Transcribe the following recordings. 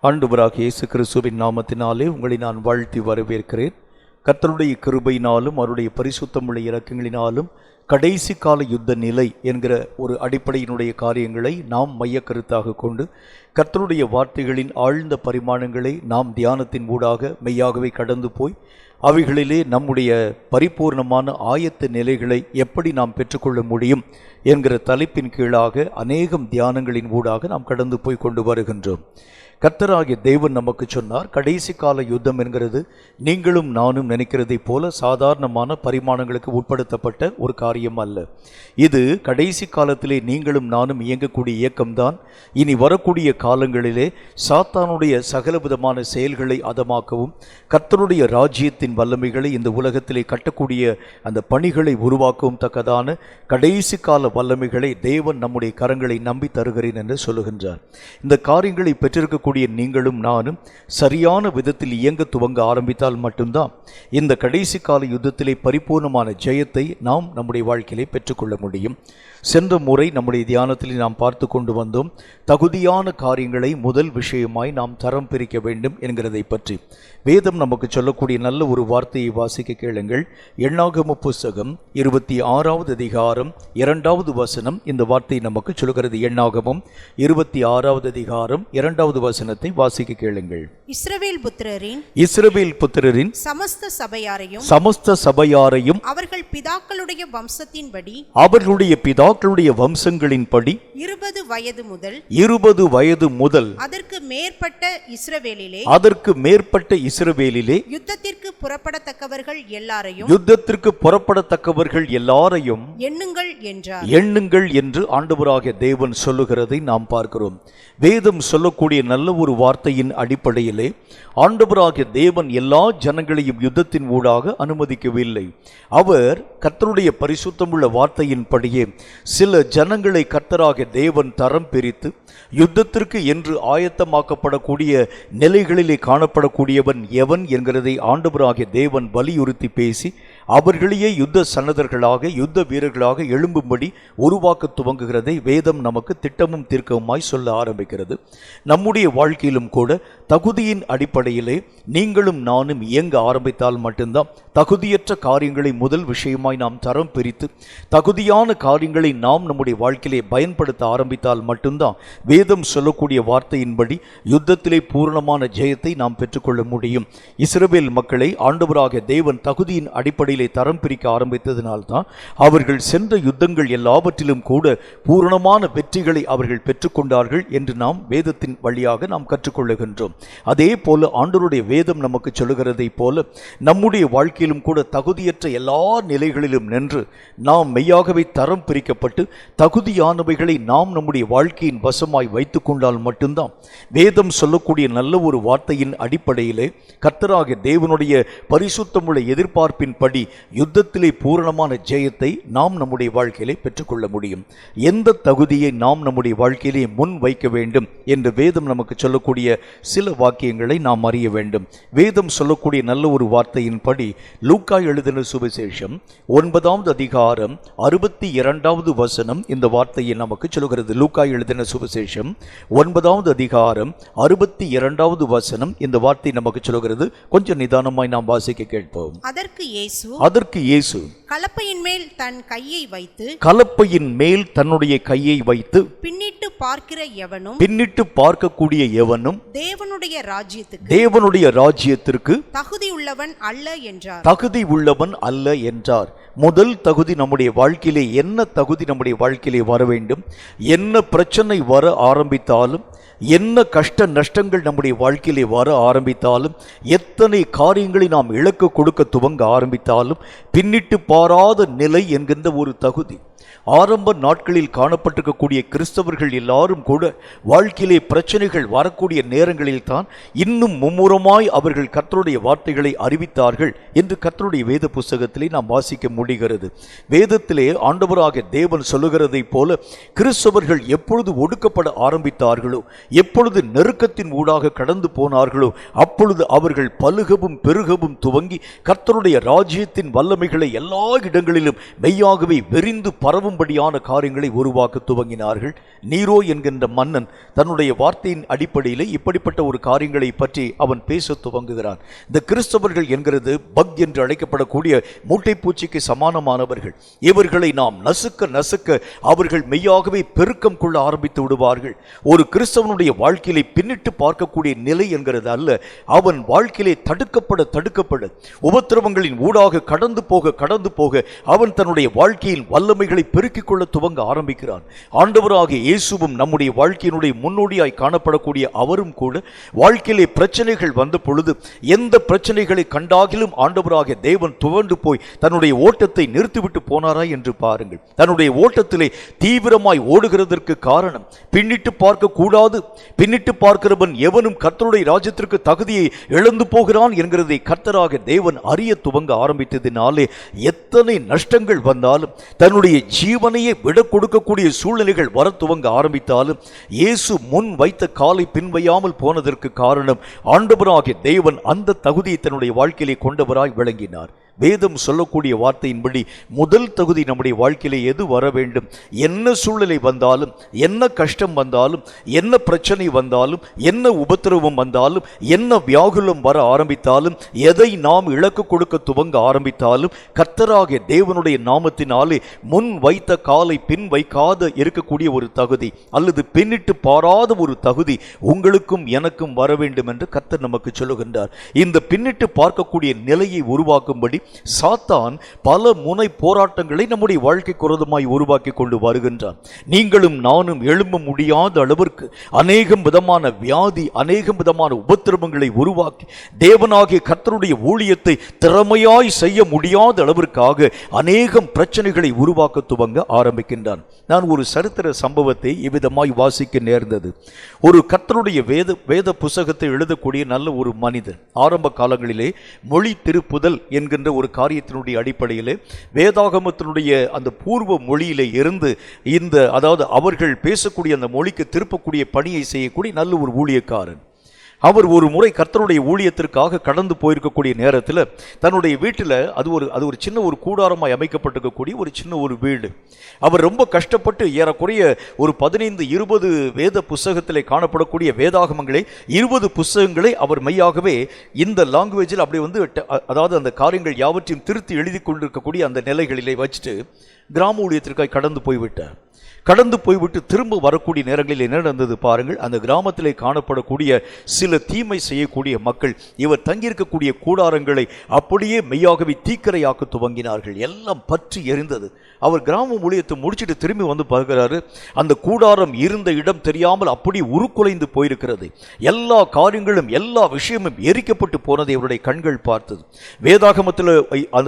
ஆண்டவராகிய இயேசு கிறிஸ்துவின் நாமத்தினாலே உங்களை நான் வாழ்த்தி வரவேற்கிறேன். கர்த்தருடைய கிருபையினாலும் அவருடைய பரிசுத்தமுள்ள இரக்கங்களினாலும் கடைசி கால யுத்த நிலை என்கிற ஒரு அடிப்படையினுடைய காரியங்களை நாம் மையக்கருத்தாக கொண்டு கர்த்தருடைய வார்த்தைகளின் ஆழ்ந்த பரிமாணங்களை நாம் தியானத்தின் ஊடாக மெய்யாகவே கடந்து போய் அவைகளிலே நம்முடைய பரிபூர்ணமான ஆயத்த நிலைகளை எப்படி நாம் பெற்றுக்கொள்ள முடியும் என்கிற தலைப்பின் கீழாக அநேகம் தியானங்களின் ஊடாக நாம் கடந்து போய் கொண்டு வருகின்றோம். கர்த்தராகிய தேவன் நமக்கு சொன்னார், கடைசி கால யுத்தம் என்கிறது நீங்களும் நானும் நினைக்கிறதை போல சாதாரணமான பரிமாணங்களுக்கு உட்படுத்தப்பட்ட ஒரு காரியம் அல்ல. இது கடைசி காலத்திலே நீங்களும் நானும் இயங்கக்கூடிய இயக்கம்தான். இனி வரக்கூடிய காலங்களிலே சாத்தானுடைய சகலவிதமான செயல்களை அதமாக்கவும் கர்த்தருடைய ராஜ்யத்தின் வல்லமைகளை இந்த உலகத்திலே கட்டக்கூடிய அந்த பணிகளை உருவாக்கவும் தக்கதான கடைசி கால வல்லமைகளை தேவன் நம்முடைய கரங்களை நம்பி தருகிறேன் என்று சொல்லுகின்றார். இந்த காரியங்களை பெற்றிருக்கக்கூடிய நீங்களும் நானும் சரியான விதத்தில் இயங்க துவங்க ஆரம்பித்தால் மட்டும்தான் இந்த கடைசி கால யுத்தத்திலே பரிபூர்ணமான ஜெயத்தை நாம் நம்முடைய வாழ்க்கையிலே பெற்றுக்கொள்ள முடியும். சென்ற முறை நம்முடைய தியானத்தில் நாம் பார்த்து கொண்டு வந்தோம், தகுதியான காரியங்களை முதல் விஷயமாய் நாம் தரம் பிரிக்க வேண்டும் என்கிறதை பற்றி. வேதம் நமக்கு சொல்லக்கூடிய நல்ல ஒரு வார்த்தையை வாசிக்க கேளுங்கள். எண்ணாகம புஸ்தகம் 26வது அதிகாரம் 2வது வசனம் இந்த வார்த்தை நமக்கு சொல்கிறது. எண்ணாகமம் 26வது அதிகாரம் 2வது வசனத்தை வாசிக்க கேளுங்கள். இஸ்ரவேல் புத்திரரின் சமஸ்த சபையாரையும் அவர்கள் பிதாக்களுடைய வம்சத்தின்படி அவர்களுடைய பிதாக்களுடைய வம்சங்களின்படி 20 வயது முதல் அதற்கு மேற்பட்ட இஸ்ரவேலிலே யுத்தத்திற்கு புறப்படத்தக்கவர்கள் எல்லாரையும் எண்ணுங்கள் என்று ஆண்டவராகிய தேவன் சொல்லுகிறதை நாம் பார்க்கிறோம். வேதம் சொல்லக்கூடிய நல்ல ஒரு வார்த்தையின் அடிப்படையிலே ஆண்டவராகிய தேவன் எல்லா ஜனங்களையும் யுத்தத்தின் ஊடாக அனுமதிக்கவில்லை. அவர் கர்த்தருடைய பரிசுத்தமுள்ள வார்த்தையின்படியே சில ஜனங்களை கர்த்தராகிய தேவன் தரம் பிரித்து யுத்தத்திற்கு என்று ஆயத்தமாக்கப்படக்கூடிய நிலைகளிலே காணப்படக்கூடியவன் எவன் என்கிறதை ஆண்டவராகிய தேவன் வலியுறுத்தி பேசி அவர்களையே யுத்த சன்னதர்களாக யுத்த வீரர்களாக எழும்பும்படி உருவாக்க துவங்குகிறதை வேதம் நமக்கு திட்டமும் தீர்க்கவுமாய் சொல்ல ஆரம்பிக்கிறது. நம்முடைய வாழ்க்கையிலும் கூட தகுதியின் அடிப்படையிலே நீங்களும் நானும் இயங்க ஆரம்பித்தால் மட்டும்தான் தகுதியற்ற காரியங்களை முதல் விஷயமாய் நாம் தரம் பிரித்து தகுதியான காரியங்களை நாம் நம்முடைய வாழ்க்கையிலே பயன்படுத்த ஆரம்பித்தால் மட்டும்தான் வேதம் சொல்லக்கூடிய வார்த்தையின்படி யுத்தத்திலே பூரணமான ஜெயத்தை நாம் பெற்றுக்கொள்ள முடியும். இஸ்ரவேல் மக்களை ஆண்டவராகிய தேவன் தகுதியின் அடிப்படையிலே தரம் பிரிக்க ஆரம்பித்ததினால்தான் அவர்கள் சென்ற யுத்தங்கள் எல்லாவற்றிலும் கூட பூரணமான வெற்றிகளை அவர்கள் பெற்றுக்கொண்டார்கள் என்று நாம் வேதத்தின் வழியாக நாம் கற்றுக்கொள்ளுகின்றோம். அதே போல ஆண்டவருடைய வேதம் நமக்கு சொல்லுகிறதை போல நம்முடைய வாழ்க்கையிலும் கூட தகுதியற்ற எல்லா நிலைகளிலும் நின்று நாம் மெய்யாகவே தரம் பிரிக்கப்பட்டு தகுதியானவைகளை நாம் நம்முடைய வாழ்க்கையின் வசமாய் வைத்துக் கொண்டால் மட்டும்தான் வேதம் சொல்லக்கூடிய நல்ல ஒரு வார்த்தையின் அடிப்படையிலே கர்த்தராகிய தேவனுடைய பரிசுத்தமுள்ள எதிர்பார்ப்பின்படி யுத்தத்திலே பூரணமான ஜெயத்தை நாம் நம்முடைய வாழ்க்கையிலே பெற்றுக்கொள்ள முடியும். எந்த தகுதியை நாம் நம்முடைய வாழ்க்கையிலே முன் வைக்க வேண்டும் என்று வேதம் நமக்கு சொல்லக்கூடிய சில வாக்கியங்களை நாம் அறிய வேண்டும். வேதம் சொல்லக்கூடிய நல்ல ஒரு வார்த்தையின்படி லூக்கா எழுதின சுவிசேஷம் 9வது அதிகாரம் 62வது வசனம் இந்த வார்த்தையை நமக்கு சொல்கிறது. லூக்கா எழுதின சுவிசேஷம் 9வது அதிகாரம் 62வது வசனம் இந்த வார்த்தை நமக்கு சொல்கிறது. கொஞ்சம் நிதானமாய் நாம் வாசிக்க கேட்போம். அதற்கு இயேசு கலப்பையின் மேல் தன்னுடைய கையை வைத்து பின்னிட்டு பார்க்கக்கூடிய எவனும் தேவனுடைய ராஜ்யத்திற்கு தகுதி உள்ளவன் அல்ல என்றார். முதல் தகுதி நம்முடைய வாழ்க்கையிலே என்ன தகுதி நம்முடைய வாழ்க்கையிலே வர வேண்டும், என்ன பிரச்சனை வர ஆரம்பித்தாலும், என்ன கஷ்ட நஷ்டங்கள் நம்முடைய வாழ்க்கையிலே வர ஆரம்பித்தாலும், எத்தனை காரியங்களை நாம் இழக்க கொடுக்க துவங்க ஆரம்பித்தாலும் பின்னிட்டு பாராத நிலை என்கின்ற ஒரு தகுதி ஆரம்ப நாட்களில் காணப்பட்டிருக்கக்கூடிய கிறிஸ்தவர்கள் எல்லாரும் கூட வாழ்க்கையிலே பிரச்சனைகள் வரக்கூடிய நேரங்களில் தான் இன்னும் மும்முரமாய் அவர்கள் கர்த்தருடைய வார்த்தைகளை அறிவித்தார்கள் என்று கர்த்தருடைய வேத புஸ்தகத்திலே நாம் வாசிக்க முடிகிறது. வேதத்திலே ஆண்டவராகிய தேவன் சொல்லுகிறதை போல கிறிஸ்தவர்கள் எப்பொழுது ஒடுக்கப்பட ஆரம்பித்தார்களோ, எப்பொழுது நெருக்கத்தின் ஊடாக கடந்து போனார்களோ அப்பொழுது அவர்கள் பலுகவும் பெருகவும் துவங்கி கர்த்தருடைய ராஜ்யத்தின் வல்லமைகளை எல்லா இடங்களிலும் மெய்யாகவே வெறிந்து பரவும்படியான காரியங்களை உருவாக்க துவங்கினார்கள். நீரோ என்கின்ற மன்னன் தன்னுடைய வார்த்தையின் அடிப்படையில் இப்படிப்பட்ட ஒரு காரியங்களை பற்றி அவன் பேச துவங்குகிறான். இந்த கிறிஸ்தவர்கள் என்கிறது பக் என்று அழைக்கப்படக்கூடிய மூட்டை பூச்சிக்கு சமானமானவர்கள். இவர்களை நாம் நசுக்க நசுக்க அவர்கள் மெய்யாகவே பெருக்கம் கொள்ள ஆரம்பித்து விடுவார்கள். ஒரு கிறிஸ்தவனுடைய வாழ்க்கையிலே பின்னிட்டு பார்க்கக்கூடிய நிலை என்கிறது அல்ல, அவன் வாழ்க்கையிலே தடுக்கப்பட உபத்திரவங்களின் ஊடாக கடந்து போக அவன் தன்னுடைய வாழ்க்கையின் வல்லமைகளை பெருக்கிக் கொள்ள துவங்க ஆரம்பிக்கிறான். ஆண்டவராகிய இயேசுவும் நம்முடைய வாழ்க்கையினுடைய முன்னோடியாய் காணப்படக்கூடிய அவரும் கூட வாழ்க்கையிலே பிரச்சனைகள் வந்த பொழுது எந்த பிரச்சனைகளை கண்டாகிலும் ஆண்டவராகிய தேவன் துவண்டு போய் தன்னுடைய ஓட்டத்தை நிறுத்திவிட்டு போனாரா என்று பாருங்கள். தன்னுடைய ஓட்டத்திலே தீவிரமாய் ஓடுகிறதற்கு காரணம் பின்னிட்டு பார்க்க கூடாது, பின்னிட்டு பார்க்கிறவன் எவனும் கர்த்தருடைய ராஜ்யத்திற்கு தகுதியை இழந்து போகிறான் என்கிறதை கர்த்தராக தேவன் அறிய துவங்க ஆரம்பித்ததினாலே எத்தனை நஷ்டங்கள் வந்தாலும் தன்னுடைய ஜீவனையே விட கொடுக்கக்கூடிய சூழ்நிலைகள் வர துவங்க ஆரம்பித்தாலும் இயேசு முன் வைத்த காலை பின்வையாமல் போனதற்கு காரணம் ஆண்டவராகிய தேவன் அந்த தகுதியை தன்னுடைய வாழ்க்கையிலே கொண்டவராய் விளங்கினார். வேதம் சொல்லக்கூடிய வார்த்தையின்படி முதல் தகுதி நம்முடைய வாழ்க்கையிலே எது வர வேண்டும்? என்ன சூழ்நிலை வந்தாலும், என்ன கஷ்டம் வந்தாலும், என்ன பிரச்சனை வந்தாலும், என்ன உபத்திரவம் வந்தாலும், என்ன வியாகுலம் வர ஆரம்பித்தாலும், எதை நாம் இழக்க கொடுக்க துவங்க ஆரம்பித்தாலும் கர்த்தராகிய தேவனுடைய நாமத்தினாலே முன் வைத்த காலை பின் வைக்காத இருக்கக்கூடிய ஒரு தகுதி அல்லது பின்னிட்டு பாராத ஒரு தகுதி உங்களுக்கும் எனக்கும் வர வேண்டும் என்று கர்த்தர் நமக்கு சொல்லுகின்றார். இந்த பின்னிட்டு பார்க்கக்கூடிய நிலையை உருவாக்கும்படி சாத்தான் பல முனை போராட்டங்களை நம்முடைய வாழ்க்கைக்கு விரோதமாய் உருவாக்கி கொண்டு வருகின்றான். நீங்களும் நானும் எழும்ப முடியாத அளவிற்கு அநேகம் விதமான வியாதி, அநேகம் விதமான உபத்திரவங்களை உருவாக்கி தேவனாகிய கர்த்தருடைய ஊழியத்தை திறமையாய் செய்ய முடியாத அளவிற்காக அநேகம் பிரச்சனைகளை உருவாக்க துவங்க ஆரம்பிக்கின்றான். நான் ஒரு சரித்திர சம்பவத்தை இவ்விதமாய் வாசிக்க நேர்ந்தது. ஒரு கர்த்தருடைய வேத புத்தகத்தை எழுதக்கூடிய நல்ல ஒரு மனிதன் ஆரம்ப காலங்களிலே மொழி திருப்புதல் என்கின்ற ஒரு காரியத்தினுடைய அடிப்படையிலே வேதாகமத்தினுடைய அந்த பூர்வ மொழியிலே இருந்து அதாவது அவர்கள் பேசக்கூடிய அந்த மொழிக்கு திருப்பக்கூடிய பணியை செய்யக்கூடிய நல்ல ஒரு ஊழியக்காரன். அவர் ஒரு முறை கர்த்தருடைய ஊழியத்திற்காக கடந்து போயிருக்கக்கூடிய நேரத்தில் தன்னுடைய வீட்டில் அது ஒரு சின்ன ஒரு கூடாரமாய் அமைக்கப்பட்டிருக்கக்கூடிய ஒரு சின்ன ஒரு வீடு. அவர் ரொம்ப கஷ்டப்பட்டு ஏறக்குறைய ஒரு 15-20 வேத புஸ்தகத்திலே காணப்படக்கூடிய வேதாகமங்களை 20 புஸ்தகங்களை அவர் மையாகவே இந்த லாங்குவேஜில் அப்படி அதாவது அந்த காரியங்கள் யாவற்றையும் திருத்தி எழுதி கொண்டிருக்கக்கூடிய அந்த நிலைகளிலே வச்சுட்டு கிராம ஊழியத்திற்காக கடந்து போய்விட்டு திரும்ப வரக்கூடிய நேரங்களில் என்ன நடந்தது பாருங்கள். அந்த கிராமத்திலே காணப்படக்கூடிய சில தீமை செய்யக்கூடிய மக்கள் இவர் தங்கியிருக்கக்கூடிய கூடாரங்களை அப்படியே மெய்யாகவே தீக்கரையாக்க துவங்கினார்கள். எல்லாம் பற்றி எரிந்தது. அவர் கிராம ஊழியத்தை முடிச்சுட்டு திரும்பி வந்து பார்க்கிறாரு. அந்த கூடாரம் இருந்த இடம் தெரியாமல் அப்படி உருக்குலைந்து போயிருக்கிறது. எல்லா காரியங்களும் எல்லா விஷயமும் எரிக்கப்பட்டு போனதை அவருடைய கண்கள் பார்த்தது. வேதாகமத்தில்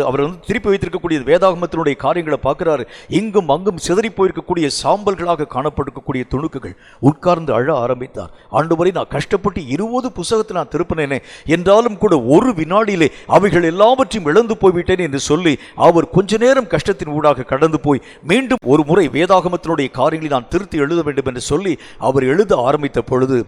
அவர் திருப்பி வைத்திருக்கக்கூடிய வேதாகமத்தினுடைய காரியங்களை பார்க்கிறாரு. இங்கும் அங்கும் சிதறி போயிருக்கக்கூடிய சாம்பல்களாக காணப்பட்டிருக்கக்கூடிய துணுக்குகள். உட்கார்ந்து அழ ஆரம்பித்தார். ஆண்டவரே, நான் கஷ்டப்பட்டு 20 புத்தகத்தை நான் திருப்பினேனே, என்றாலும் கூட ஒரு வினாடியிலே அவைகள் எல்லாவற்றையும் இழந்து போய்விட்டேன் என்று சொல்லி அவர் கொஞ்ச நேரம் கஷ்டத்தின் ஊடாக கடந்து போய் மீண்டும் ஒரு முறை வேதாகமத்தினுடைய காரியங்களை நான் திருத்தி எழுத வேண்டும் என்று சொல்லி அவர் எழுத ஆரம்பித்த பொழுது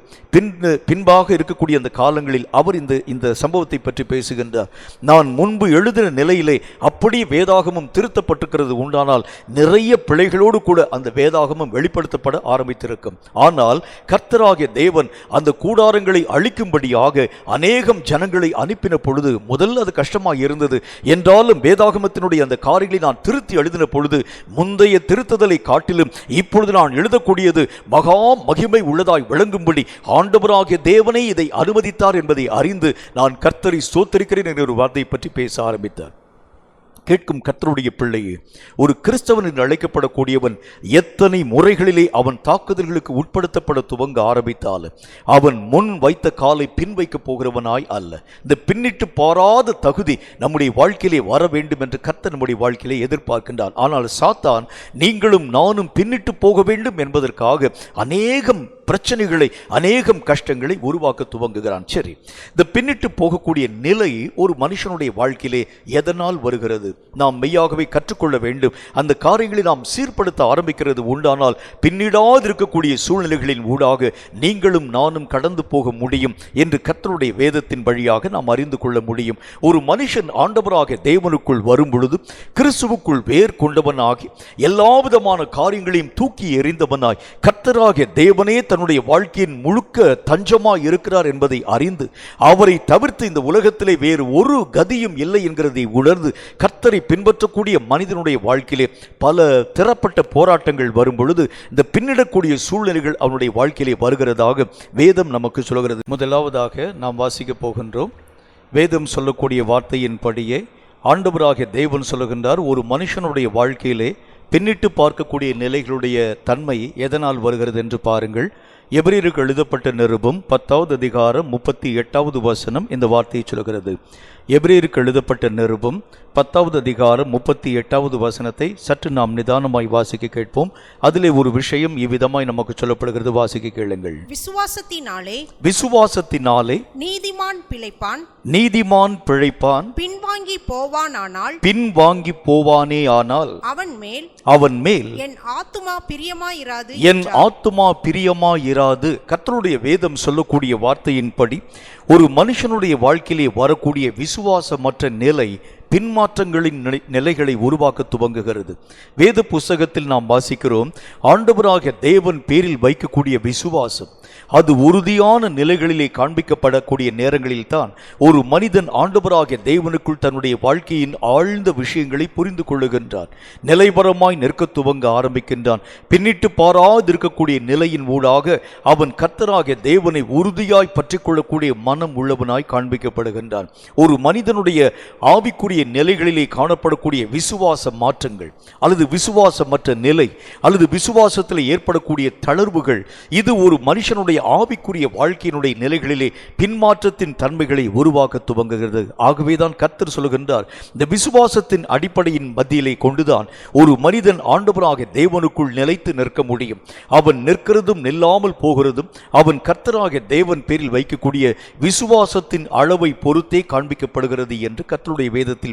பின்பாக இருக்கக்கூடிய அந்த காலங்களில் அவர் இந்த சம்பவத்தை பற்றி பேசுகின்றார். நான் முன்பு எழுதின நிலையிலே அப்படி வேதாகமம் திருத்தப்பட்டிருக்கிறது உண்டானால் நிறைய பிழைகளோடு கூட அந்த வேதாகமம் வெளிப்படுத்தப்பட ஆரம்பித்திருக்கும். ஆனால் கர்த்தராகிய தேவன் அந்த கூடாரங்களை அழிக்கும்படியாக அநேகம் ஜனங்களை அனுப்பின பொழுது முதல்ல அது கஷ்டமாக இருந்தது. என்றாலும் வேதாகமத்தினுடைய அந்த காரியங்களை நான் திருத்தி எழுதின பொழுது முந்தைய திருத்துதலை காட்டிலும் இப்பொழுது நான் எழுதக்கூடியது மகா மகிமை உள்ளதாய் விளங்கும்படி ஆண்டவராகிய தேவனே இதை அனுமதித்தார் என்பதை அறிந்து நான் கர்த்தரை ஸ்தோத்திரிக்கிறேன் என்ற ஒரு வார்த்தையை பற்றி பேச ஆரம்பித்தார். கேட்கும் கர்த்தருடைய பிள்ளையே, ஒரு கிறிஸ்தவன் என்று அழைக்கப்படக்கூடியவன் எத்தனை முறைகளிலே அவன் தாக்குதல்களுக்கு உட்படுத்தப்பட துவங்க ஆரம்பித்தாலும் அவன் முன் வைத்த காலை பின் வைக்க போகிறவனாய் அல்ல. இந்த பின்னிட்டு பாராத தகுதி நம்முடைய வாழ்க்கையிலே வர வேண்டும் என்று கர்த்தர் நம்முடைய வாழ்க்கையிலே எதிர்பார்க்கின்றான். ஆனால் சாத்தான் நீங்களும் நானும் பின்னிட்டு போக வேண்டும் என்பதற்காக அநேகம் பிரச்சனைகளை, அநேகம் கஷ்டங்களை உருவாக்க துவங்குகிறான். சரி, இந்த பின்னிட்டு போகக்கூடிய நிலை ஒரு மனுஷனுடைய வாழ்க்கையிலே எதனால் வருகிறது? நாம் மெய்யாகவே கற்றுக்கொள்ள வேண்டும். அந்த காரியங்களை நாம் சீர்படுத்த ஆரம்பிக்கிறது உண்டானால் பின்னிடாது இருக்கக்கூடிய சூழ்நிலைகளின் ஊடாக நீங்களும் நானும் கடந்து போக முடியும் என்று கர்த்தருடைய வேதத்தின் வழியாக நாம் அறிந்து கொள்ள முடியும். ஒரு மனுஷன் ஆண்டவராக தேவனுக்குள் வரும் பொழுது கிறிஸ்துவுக்குள் வேர் கொண்டவனாகி எல்லா விதமான காரியங்களையும் தூக்கி எறிந்தவனாய் கர்த்தராகிய தேவனே தன்னுடைய வாழ்க்கையின் முழுக்க தஞ்சமாய் இருக்கிறார் என்பதை அறிந்து அவரை தவிர்த்து இந்த உலகத்திலே வேறு ஒரு கதியும் இல்லை என்கிறதை உணர்ந்து கர்த்தரை பின்பற்றக்கூடிய மனிதனுடைய வாழ்க்கையிலே பல திறப்பட்ட போராட்டங்கள் வரும் பொழுது இந்த பின்னிடக்கூடிய சூழ்நிலைகள் அவனுடைய வாழ்க்கையிலே வருகிறதாக வேதம் நமக்கு சொல்கிறது. முதலாவதாக நாம் வாசிக்க போகின்றோம். வேதம் சொல்லக்கூடிய வார்த்தையின்படியே ஆண்டவராகிய தேவன் சொல்லுகின்றார், ஒரு மனுஷனுடைய வாழ்க்கையிலே பின்னிட்டு பார்க்கக்கூடிய நிலைகளுடைய தன்மை எதனால் வருகிறது என்று பாருங்கள். எபிரேயருக்கு எழுதப்பட்ட நிருபம் 10வது அதிகாரம் 38வது வசனம் இந்த வார்த்தையை சொல்கிறது. எபிரேயருக்கு எழுதப்பட்ட நிருபம் 10வது அதிகாரம் 38வது வசனத்தை சற்று நாம் நிதானமாய் வாசிக்க கேட்போம். அதிலே ஒரு விஷயம் இவ்விதமாய் நமக்கு சொல்லப்படுகிறது. வாசிக்க கேளுங்கள். விசுவாசத்தினாலே நீதிமான் பிழைப்பான், நீதிமான் பிழைப்பான், பின்வாங்கி போவானே ஆனால் அவன் மேல் என் ஆத்துமா பிரியமாயிராது, என் ஆத்துமா பிரியமாயிராது. கர்த்தருடைய வேதம் சொல்லக்கூடிய வார்த்தையின்படி ஒரு மனுஷனுடைய வாழ்க்கையிலே வரக்கூடிய விசுவாசமற்ற நிலை பின்மாற்றங்களின் நிலைகளை உருவாக்க துவங்குகிறது. வேத புஸ்தகத்தில் நாம் வாசிக்கிறோம், ஆண்டவராகிய தேவன் பேரில் வைக்கக்கூடிய விசுவாசம் அது உறுதியான நிலைகளிலே காண்பிக்கப்படக்கூடிய நேரங்களில் தான் ஒரு மனிதன் ஆண்டவராகிய தேவனுக்குள் தன்னுடைய வாழ்க்கையின் ஆழ்ந்த விஷயங்களை புரிந்து கொள்ளுகின்றான். நிலைவரமாய் நிற்க துவங்க ஆரம்பிக்கின்றான். பின்னிட்டு பாராதிருக்கக்கூடிய நிலையின் ஊடாக அவன் கர்த்தராகிய தேவனை உறுதியாய் பற்றி கொள்ளக்கூடிய மனம் உள்ளவனாய் காண்பிக்கப்படுகின்றான். ஒரு மனிதனுடைய ஆவிக்குரிய நிலைகளிலே காணப்படக்கூடிய விசுவாச மாற்றங்கள் அல்லது விசுவாசமற்ற நிலை அல்லது விசுவாசத்தில் ஏற்படக்கூடிய தளர்வுகள், இது ஒரு மனுஷனுடைய ஆவிக்குரிய வாழ்க்கையினுடைய நிலைகளிலே பின்மாற்றத்தின் தன்மைகளை உருவாக்க துவங்குகிறது. ஆகவேதான் கர்த்தர் சொல்லுகின்றார், இந்த விசுவாசத்தின் அடிப்படையின் மத்தியிலே கொண்டுதான் ஒரு மனிதன் ஆண்டவராகிய தேவனுக்குள் நிலைத்து நிற்க முடியும். அவன் நிற்கிறதும் நில்லாமல் போகிறதும் அவன் கர்த்தராகிய தேவன் பேரில் வைக்கக்கூடிய விசுவாசத்தின் அளவை பொறுத்தே காண்பிக்கப்படுகிறது என்று கர்த்தருடைய வேதத்தில்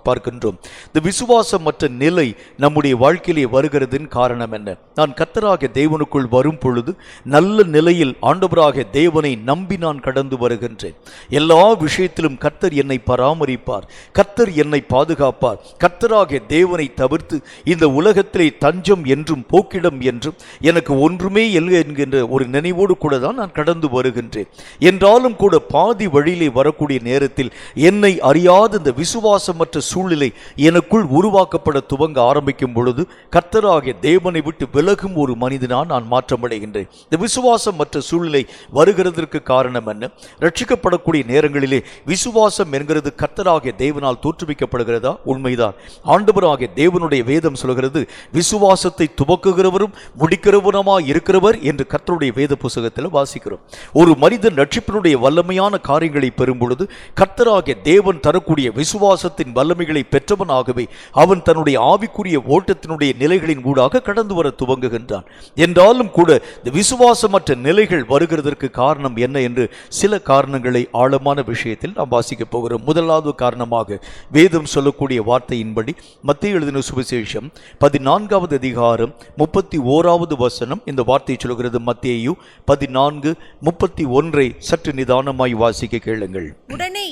பார்க்கின்றோம். இந்த விசுவாசமற்ற நிலை நம்முடைய வாழ்க்கையிலே வருகிறதின் காரணம் என்ன? நான் கர்த்தராகிய தேவனுக்குள் வரும் பொழுது நல்ல நிலையில் ஆண்டவராகிய தேவனை நம்பி நான் கடந்து வருகின்றேன். எல்லா விஷயத்திலும் கர்த்தர் என்னை பராமரிப்பார், கர்த்தர் என்னை பாதுகாப்பார். கர்த்தராகிய தேவனை தவிர்த்து இந்த உலகத்திலே தஞ்சம் என்றும் போக்கிடம் என்றும் எனக்கு ஒன்றுமே இல்லை என்கின்ற ஒரு நினைவோடு கூட தான் நான் கடந்து வருகின்றேன். என்றாலும் கூட பாதி வழியிலே வரக்கூடிய நேரத்தில் என்னை அறியாத இந்த விசுவாசமற்ற சூழ்நிலை எனக்குள் உருவாக்கப்பட துவங்க ஆரம்பிக்கும் பொழுது கர்த்தராகிய தேவனை விட்டு விலகும் ஒரு மனிதனாக நான் மாற்றமடைகின்றேன். இந்த விசுவாசம் மற்ற சூழ்நிலை வருகிறதற்கு காரணம் என்ன? ரட்சிக்கப்படக்கூடிய நேரங்களிலே விசுவாசம் என்கிறது கர்த்தராகிய தேவனால் தோற்றுவிக்கப்படுகிறதா? உண்மைதான். ஆண்டவராகிய தேவனுடைய வேதம் சொல்கிறது, விசுவாசத்தை துவக்குகிறவரும் முடிக்கிறவருமாய் இருக்கிறவர் என்று கர்த்தருடைய வேத புத்தகத்தில் வாசிக்கிறோம். ஒரு மனிதன் ரட்சிப்பினுடைய வல்லமையான காரியங்களை பெறும் பொழுது கர்த்தராகிய தேவன் தரக்கூடிய விசுவாசத்தின் வல்லமைகளை பெற்றவனாகவே அவன் தன்னுடைய ஆவிக்குரிய ஓட்டத்தினுடைய நிலைகளின் ஊடாக கடந்து வர துவங்குகின்றான். என்றாலும் கூட இந்த விசுவாசமற்ற நிலைகள் வருகிறதற்கு காரணம் என்ன என்று சில காரணங்களை ஆழமான விஷயத்தில் நாம் வாசிக்க போகிறோம். முதலாவது காரணமாக வேதம் சொல்லக்கூடிய வார்த்தையின்படி மத்தேயு எழுதின சுவிசேஷம் 14வது அதிகாரம் 31வது வசனம் இந்த வார்த்தையை சொல்கிறது. மத்தேயு 14:31 சற்று நிதானமாய் வாசிக்க கேளுங்கள். உடனே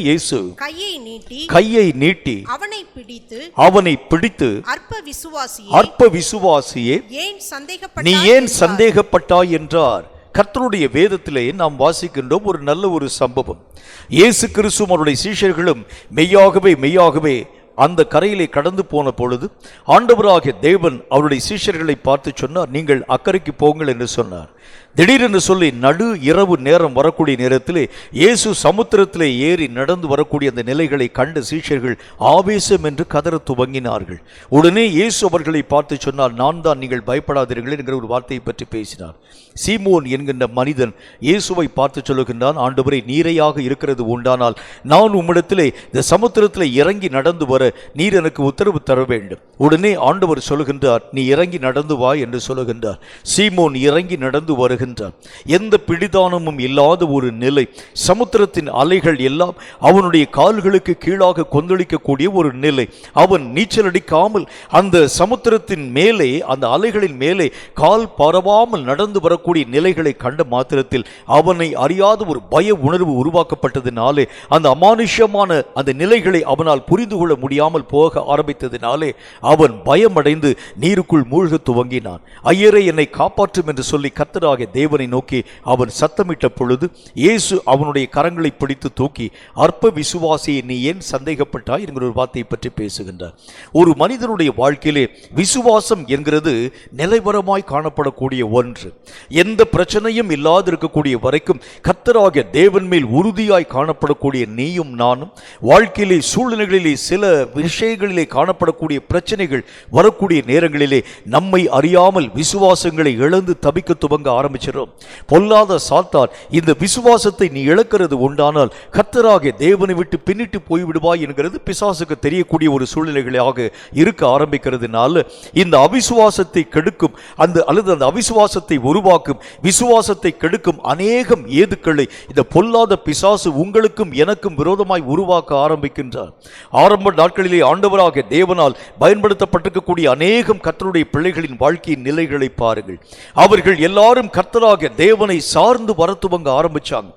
இயேசு கையை நீட்டி அவனை பிடித்து அற்ப விசுவாசியே நீ ஏன் சந்தேகப்பட்டாய் என்றார். கர்த்தருடைய வேதத்திலே நாம் வாசிக்கின்றோம் ஒரு நல்ல ஒரு சம்பவம். இயேசு கிறிஸ்துவும் அவருடைய சீஷர்களும் மெய்யாகவே அந்த கரையிலே கடந்து போன பொழுது ஆண்டவராகிய தேவன் அவருடைய சீஷர்களை பார்த்து சொன்னார், நீங்கள் அக்கறைக்கு போங்கள் என்று சொன்னார். திடீரென்று சொல்லி நடு இரவு நேரம் வரக்கூடிய நேரத்திலே இயேசு சமுத்திரத்திலே ஏறி நடந்து வரக்கூடிய அந்த நிலைகளை கண்ட சீஷர்கள் ஆவேசம் என்று கதற துவங்கினார்கள். உடனே இயேசு அவர்களை பார்த்து சொன்னார், நான் தான், நீங்கள் பயப்படாதீர்கள் என்கிற ஒரு வார்த்தையை பற்றி பேசினார். சீமோன் என்கின்ற மனிதன் இயேசுவை பார்த்து சொல்லுகின்றான், ஆண்டவரே நீரையாக இருக்கிறது உண்டானால் நான் உம்மிடத்திலே இந்த சமுத்திரத்திலே இறங்கி நடந்து வர நீர் எனக்கு உத்தரவு தர வேண்டும். உடனே ஆண்டவர் சொல்லுகின்றார், நீ இறங்கி நடந்து வா என்று சொல்லுகின்றார். சீமோன் இறங்கி நடந்து வருகின்றார். வருகின்றான். எந்த பிடிதானமும் இல்லாத ஒரு நிலை, சமுத்திரத்தின் அலைகள் எல்லாம் அவனுடைய கால்களுக்கு கீழாக கொந்தளிக்கக்கூடிய ஒரு நிலை. அவன் நீச்சல் அடிக்காமல் அந்த சமுத்திரத்தின் மேலே, அந்த அலைகளின் மேலே கால் பரவாமல் நடந்து வரக்கூடிய நிலைகளை கண்ட மாத்திரத்தில் அவனை அறியாத ஒரு பய உணர்வு உருவாக்கப்பட்டதினாலே, அந்த அமானுஷ்யமான அந்த நிலைகளை அவனால் புரிந்து கொள்ள முடியாமல் போக ஆரம்பித்ததினாலே அவன் பயமடைந்து நீருக்குள் மூழ்க துவங்கினான். ஐயரே, என்னை காப்பாற்றும் என்று சொல்லி கர்த்தராகிய தேவனை நோக்கி அவன் சத்தமிட்ட பொழுது இயேசு அவனுடைய கரங்களை பிடித்து தூக்கி, அற்ப விசுவாசியை நீ ஏன் சந்தேகப்பட்டாய் என்கிற ஒரு வார்த்தையை பற்றி பேசுகின்றார். ஒரு மனிதனுடைய வாழ்க்கையிலே விசுவாசம் என்கிறது நிலைவரமாய் காணப்படக்கூடிய ஒன்று. எந்த பிரச்சனையும் இல்லாது இருக்கக்கூடிய வரைக்கும் கர்த்தராகிய தேவன் மேல் உறுதியாய் காணப்படக்கூடிய நீயும் நானும் வாழ்க்கையிலே சூழ்நிலைகளிலே சில விஷயங்களிலே காணப்படக்கூடிய பிரச்சனைகள் வரக்கூடிய நேரங்களிலே நம்மை அறியாமல் விசுவாசங்களை இழந்து தபிக்க துவங்க ஆரம்பிச்சிடும். பொல்லாத சாத்தான் இந்த விசுவாசத்தை நீ இழக்கிறது உண்டானால் கர்த்தராகிய தேவனை விட்டு பின்னிட்டு போய்விடுவாய் என்கிறது பிசாசுக்கு தெரியக்கூடிய ஒரு சூழ்நிலைகளாக இருக்க ஆரம்பிக்கிறதுனால இந்த அவிசுவாசத்தை கெடுக்கும் அல்லது அந்த அவிசுவாசத்தை உருவாக்கும், விசுவாசத்தை கெடுக்கும் அநேகம் ஏதுக்களை இந்த பொல்லாத பிசாசு உங்களுக்கும் எனக்கும் விரோதமாய் உருவாக்க ஆரம்பிக்கின்றார். ஆரம்ப நாட்களிலே ஆண்டவராகிய தேவனால் பயன்படுத்தப்பட்டிருக்கக்கூடிய அநேகம் கர்த்தருடைய பிள்ளைகளின் வாழ்க்கையின் நிலைகளை பாருங்கள். அவர்கள் எல்லாரும் கர்த்தராகிய தேவனை சார்ந்து வரத்துவங்க ஆரம்பிச்சாங்க.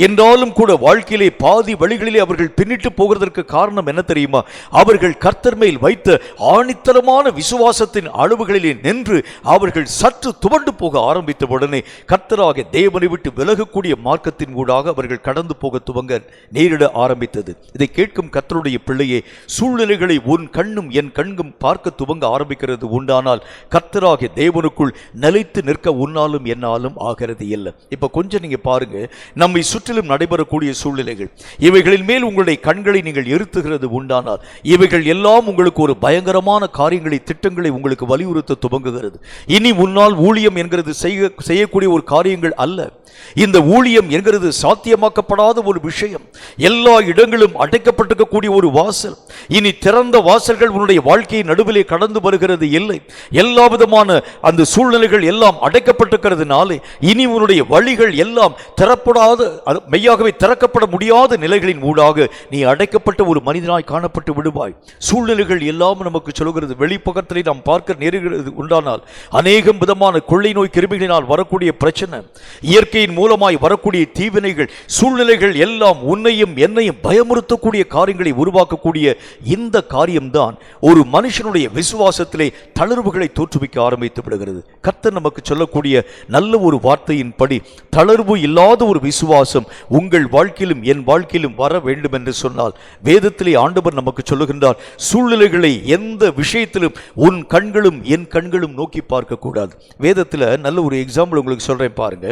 என்றாலும் கூட வாழ்க்கையிலே பாதி வழிகளிலே அவர்கள் பின்னிட்டு போகிறதற்கு காரணம் என்ன தெரியுமா? அவர்கள் கர்த்தர் மேல் வைத்த ஆணித்தரமான விசுவாசத்தின் அளவுகளிலே நின்று அவர்கள் சற்று துவண்டு போக ஆரம்பித்த உடனே கர்த்தராகிய தேவனை விட்டு விலகக்கூடிய மார்க்கத்தின் ஊடாக அவர்கள் கடந்து போக துவங்க நேரிட ஆரம்பித்தது. இதை கேட்கும் கர்த்தருடைய பிள்ளையே, சூழ்நிலைகளை உன் கண்ணும் என் கண்ணும் பார்க்க துவங்க ஆரம்பிக்கிறது உண்டானால் கர்த்தராகிய தேவனுக்குள் நிலைத்து நிற்க உன்னாலும் என்னாலும் ஆகிறது இல்லை. இப்ப கொஞ்சம் நீங்க பாருங்க, நம்மை சுற்றிலும் நடைபெறக்கூடிய சூழ்நிலைகள், இவைகளின் மேல் உங்களுடைய கண்களை நீங்கள் இருத்துகிறது உண்டானால் இவைகள் எல்லாம் உங்களுக்கு ஒரு பயங்கரமான காரியங்களை, திட்டங்களை உங்களுக்கு வலியுறுத்த துவங்குகிறது. இனி உன்னால் ஊழியம் என்கிறது செய்யக்கூடிய ஒரு காரியங்கள் அல்ல. இந்த ஊழியம் என்கிறது சாத்தியமாக்கப்படாத ஒரு விஷயம். எல்லா இடங்களும் அடைக்கப்பட்டிருக்கக்கூடிய ஒரு வாசல். இனி திறந்த வாசல்கள் உன்னுடைய வாழ்க்கையை நடுவிலே கடந்து வருகிறது இல்லை. எல்லா விதமான அந்த சூழ்நிலைகள் எல்லாம் அடைக்கப்பட்டிருக்கிறதுனாலே இனி உன்னுடைய வழிகள் எல்லாம் திறப்படாத, மெய்யாகவே திறக்கப்பட முடியாத நிலைகளின் ஊடாக நீ அடைக்கப்பட்ட ஒரு மனிதனாய் காணப்பட்டு விடுவாய். சூழ்நிலைகள் எல்லாம் நமக்கு சொல்கிறது. வெளிப்பக்கத்திலே நாம் பார்க்க நேருகிறது உண்டானால் அநேகம் விதமான கொள்ளை நோய் கிருமிகளினால் வரக்கூடிய பிரச்சனை, இயற்கையின் மூலமாய் வரக்கூடிய தீவினைகள், சூழ்நிலைகள் எல்லாம் உன்னையும் என்னையும் பயமுறுத்தக்கூடிய காரியங்களை உருவாக்கக்கூடிய இந்த காரியம்தான் ஒரு மனுஷனுடைய விசுவாசத்திலே தளர்வுகளை தோற்றுவிக்க ஆரம்பித்து விடுகிறது. கர்த்தர் நமக்கு சொல்லக்கூடிய நல்ல ஒரு வார்த்தையின்படி தளர்வு இல்லாத ஒரு விசுவாசம் உங்கள் வாழ்க்கையிலும் என் வாழ்க்கையிலும் வர வேண்டும் என்று சொன்னால் வேதத்திலே ஆண்டவர் நமக்கு சொல்லுகின்றார், சூழ்நிலைகளை எந்த விஷயத்திலும் உன் கண்களும் என் கண்களும் நோக்கி பார்க்க கூடாது. வேதத்தில் நல்ல ஒரு எக்ஸாம்பிள் உங்களுக்கு சொல்றேன் பாருங்க.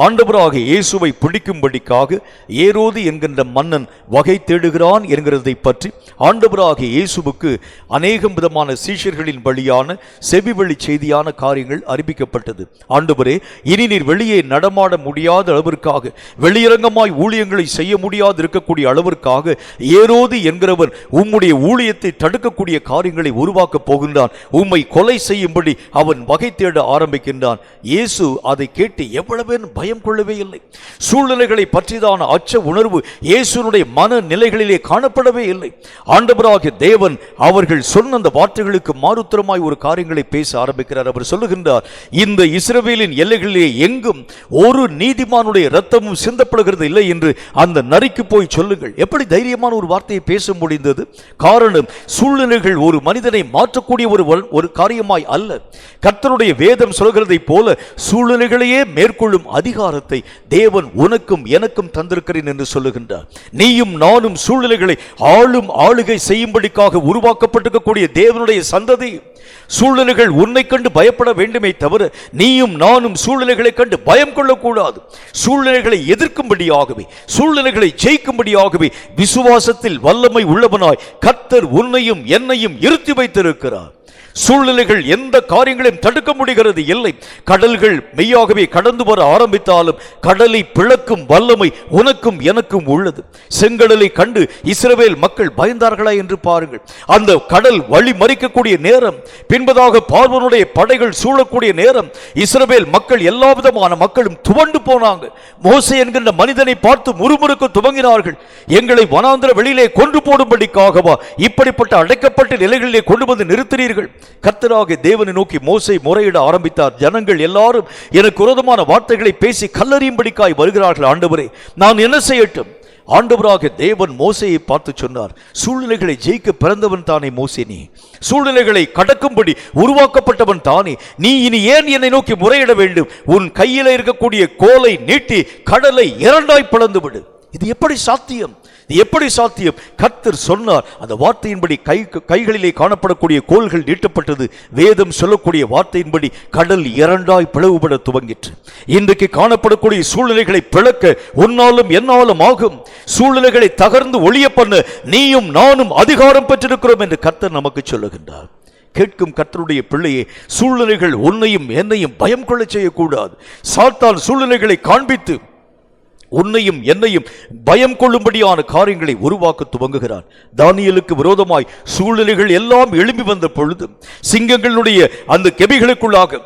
ஆண்டவராக இயேசுவை பிடிக்கும்படிக்காக ஏரோது என்கின்ற மன்னன் வகை தேடுகிறான் என்கிறதை பற்றி ஆண்டவராக இயேசுவுக்கு அநேகம் விதமான சீஷர்களின் வழியான செவிவழி செய்தியான காரியங்கள் அறிவிக்கப்பட்டது. ஆண்டவரே, இனி நீர் வெளியே நடமாட முடியாத அளவிற்காக, வெளியரங்கமாய் ஊழியங்களை செய்ய முடியாது இருக்கக்கூடிய அளவிற்காக ஏரோது என்கிறவன் உம்முடைய ஊழியத்தை தடுக்கக்கூடிய காரியங்களை உருவாக்க போகின்றான். உம்மை கொலை செய்யும்படி அவன் வகை தேட ஆரம்பிக்கின்றான். இயேசு அதை கேட்டு எவ்வளவு பயம் கொள்ளவே இல்லை. சூழ்நிலைகளை பற்றிதான அச்ச உணர்வு இயேசுனுடைய மன நிலைகளிலே காணப்படவே இல்லை. ஆண்டவராகிய தேவன் அவர்கள் சொன்ன அந்த வார்த்தைகளுக்கு மாறுத்தரமாய் ஒரு காரியங்களை பேச ஆரம்பிக்கிறார். அவர் சொல்லுகின்றார், இந்த இஸ்ரவேலின் எல்லைகளிலே எங்கும் ஒரு நீதிமானுடைய இரத்தமும் சிந்தப்படுகிறது இல்லை என்று அந்த நரிக்கு போய் சொல்லுங்கள். எப்படி தைரியமான ஒரு வார்த்தையை பேச முடிந்தது? காரணம், சூழ்நிலைகள் ஒரு மனிதனை மாற்றக்கூடிய ஒரு காரியமாய் அல்ல. கர்த்தருடைய வேதம் சொல்கிறதை போல சூழ்நிலைகளையே மேற்கொள்ளும் அதிகாரத்தை தேவன் உனக்கும் எனக்கும் தந்திருக்கிறேன் என்று சொல்லுகின்றார். நீயும் நானும் சூழ்நிலைகளை ஆளும் ஆளுகை செய்யும்படிக்காக உருவாக்கப்பட்டிருக்கக்கூடிய தேவனுடைய சந்ததி. சூழ்நிலைகள் உன்னை கண்டு பயப்பட வேண்டுமே தவிர நீயும் நானும் சூழ்நிலைகளை கண்டு பயம் கொள்ளக்கூடாது. சூழ்நிலைகளை எதிர்க்கும்படியாகவே, சூழ்நிலைகளை ஜெயிக்கும்படியாகவே விசுவாசத்தில் வல்லமை உள்ளவனாய் கர்த்தர் உன்னையும் என்னையும் இருத்தி வைத்திருக்கிறார். சூழ்நிலைகள் எந்த காரியங்களையும் தடுக்க முடிகிறது இல்லை. கடல்கள் மெய்யாகவே கடந்து வர ஆரம்பித்தாலும் கடலை பிளக்கும் வல்லமை உனக்கும் எனக்கும் உள்ளது. செங்கடலை கண்டு இஸ்ரவேல் மக்கள் பயந்தார்களா என்று பாருங்கள். அந்த கடல் வழி மறிக்கக்கூடிய நேரம், பின்பதாக பார்வோனுடைய படைகள் சூழக்கூடிய நேரம், இஸ்ரவேல் மக்கள் எல்லா விதமான மக்களும் துவண்டு போனாங்க. மோசே என்கின்ற மனிதனை பார்த்து முறுமுறுக்க துவங்கினார்கள். எங்களை வனாந்திர வெளியிலே கொன்று போடும்படிக்காகவா இப்படிப்பட்ட அடைக்கப்பட்ட நிலைகளிலே கொண்டு வந்து நிறுத்தினீர்கள்? கர்த்தராகிய தேவனை நோக்கி மோசே முறையிட ஆரம்பித்தார். ஜனங்கள் எல்லாரும் எனக்கு விரோதமான வார்த்தைகளை பேசி கல்லறியும்படிக்காய் வருகிறார்கள். ஆண்டவரே, நான் என்ன செய்யட்டும்? ஆண்டவராகிய தேவன் மோசேயை பார்த்து சொன்னார், சூழ்நிலைகளை ஜெயிக்க பிறந்தவன் தானே மோசே, நீ சூழ்நிலைகளை கடக்கும்படி உருவாக்கப்பட்டவன் தானே. நீ இனி ஏன் என்னை நோக்கி முறையிட வேண்டும்? உன் கையில் இருக்கக்கூடிய கோலை நீட்டி கடலை இரண்டாய் பிளந்து விடு. இது எப்படி சாத்தியம்? எப்படி சாத்தியம்? கர்த்தர் சொன்னார். அந்த வார்த்தையின்படி கைகளிலே காணப்படக்கூடிய கோல்கள் நீட்டப்பட்டது. வேதம் சொல்லக்கூடிய வார்த்தையின்படி கடல் இரண்டாய் பிளவுபட துவங்கிற்று. இன்றைக்கு காணப்படக்கூடிய சூழ்நிலைகளை பிளக்க உன்னாலும் என்னாலும் ஆகும். சூழ்நிலைகளை தகர்ந்து ஒளிய பண்ண நீயும் நானும் அதிகாரம் பெற்றிருக்கிறோம் என்று கர்த்தர் நமக்கு சொல்லுகின்றார். கேட்கும் கர்த்தருடைய பிள்ளையே, சூழ்நிலைகள் உன்னையும் என்னையும் பயம் கொள்ள செய்யக்கூடாது. சாத்தான் சூழ்நிலைகளை காண்பித்து உன்னையும் என்னையும் பயம் கொள்ளும்படியான காரியங்களை உருவாக்க துவங்குகிறான். தானியேலுக்கு விரோதமாய் சூழ்நிலைகள் எல்லாம் எழும்பி வந்த பொழுது, சிங்கங்களுடைய அந்த கெபிகளுக்குள்ளாக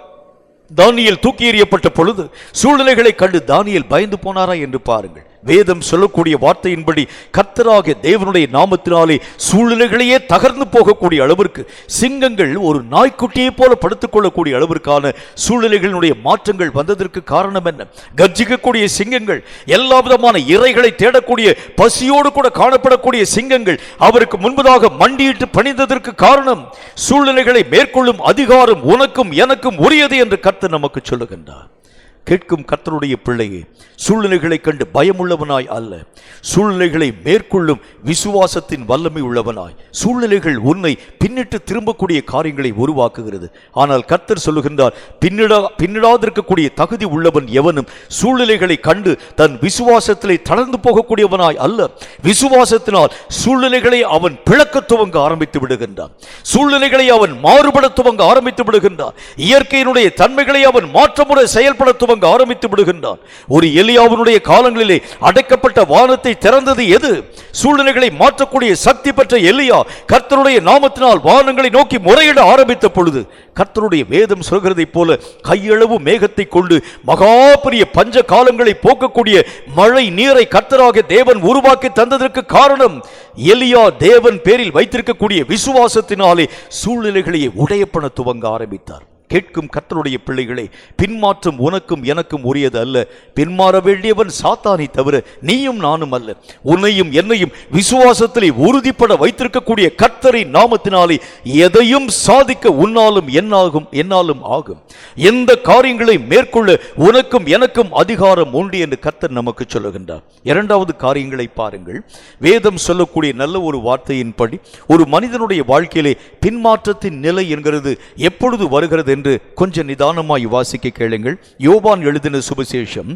தானியேல் தூக்கி எறியப்பட்ட பொழுது சூழ்நிலைகளை கண்டு தானியேல் பயந்து போனாரா என்று பாருங்கள். வேதம் சொல்லக்கூடிய வார்த்தையின்படி கர்த்தராகிய தேவனுடைய நாமத்தினாலே சூழ்நிலைகளையே தகர்ந்து போகக்கூடிய அளவிற்கு, சிங்கங்கள் ஒரு நாய்க்குட்டியை போல படுத்துக் கொள்ளக்கூடிய அளவிற்கான சூழ்நிலைகளுடைய மாற்றங்கள் வந்ததற்கு காரணம் என்ன? கர்ஜிக்கக்கூடிய சிங்கங்கள், எல்லா விதமான இரைகளை தேடக்கூடிய பசியோடு கூட காணப்படக்கூடிய சிங்கங்கள் அவருக்கு முன்பதாக மண்டியிட்டு பணிந்ததற்கு காரணம், சூழ்நிலைகளை மேற்கொள்ளும் அதிகாரம் உனக்கும் எனக்கும் உரியது என்று கர்த்தர் நமக்கு சொல்லுகின்றார். கேட்கும் கர்த்தருடைய பிள்ளையே, சூழ்நிலைகளை கண்டு பயமுள்ளவனாய் அல்ல, சூழ்நிலைகளை மேற்கொள்ளும் விசுவாசத்தின் வல்லமை உள்ளவனாய். சூழ்நிலைகள் உன்னை பின்னிட்டு திரும்பக்கூடிய காரியங்களை உருவாக்குகிறது. ஆனால் கர்த்தர் சொல்லுகின்றார், பின்னிடாதிருக்கக்கூடிய தகுதி உள்ளவன் எவனும் சூழ்நிலைகளை கண்டு தன் விசுவாசத்திலே தளர்ந்து போகக்கூடியவனாய் அல்ல. விசுவாசத்தினால் சூழ்நிலைகளை அவன் பிளக்க துவங்க ஆரம்பித்து விடுகின்றான். சூழ்நிலைகளை அவன் மாறுபட துவங்க ஆரம்பித்து விடுகின்றான். இயற்கையினுடைய தன்மைகளை அவன் மாற்றமுறை செயல்பட துவங்க ஆரம்பித்து விடுகின்றான். ஒரு எலியாவினுடைய காலங்களிலே அடைக்கப்பட்ட வானத்தை திறந்தது எது? சூழ்நிலைகளை மாற்றக்கூடிய சக்தி பெற்ற எலியா கர்த்தருடைய நாமத்தினால் வானங்களை நோக்கி முறையிட ஆரம்பித்த பொழுது, கர்த்தருடைய வேதம் சொல்கிறதை போல கையளவு மேகத்தை கொண்டு மகா பெரிய பஞ்ச காலங்களை போக்கக்கூடிய மழை நீரை கர்த்தராகிய தேவன் உருவாக்கி தந்ததற்கு காரணம், எலியா தேவன் பேரில் வைத்திருக்கக்கூடிய விசுவாசத்தினாலே சூழ்நிலைகளையே உடையப்பட துவங்க ஆரம்பித்தார். கேட்கும் கர்த்தருடைய பிள்ளைகளை, பின்மாற்றம் உனக்கும் எனக்கும் உரியது அல்ல. பின்மாற வேண்டியவன் சாத்தானை தவிர நீயும் நானும் அல்ல. உன்னையும் என்னையும் விசுவாசத்திலே உறுதிப்பட வைத்திருக்கக்கூடிய கர்த்தரின் நாமத்தினாலே எதையும் சாதிக்க உன்னாலும் என்னாலும் ஆகும். எந்த காரியங்களை மேற்கொள்ள உனக்கும் எனக்கும் அதிகாரம் உண்டு என்று கர்த்தர் நமக்கு சொல்லுகின்றார். இரண்டாவது காரியங்களை பாருங்கள். வேதம் சொல்லக்கூடிய நல்ல ஒரு வார்த்தையின்படி ஒரு மனிதனுடைய வாழ்க்கையிலே பின்மாற்றத்தின் நிலை என்கிறது எப்பொழுது வருகிறது என்று கொஞ்சம் நிதானமாய் வாசிக்க கேளுங்கள். யோவான் எழுதின சுவிசேஷம்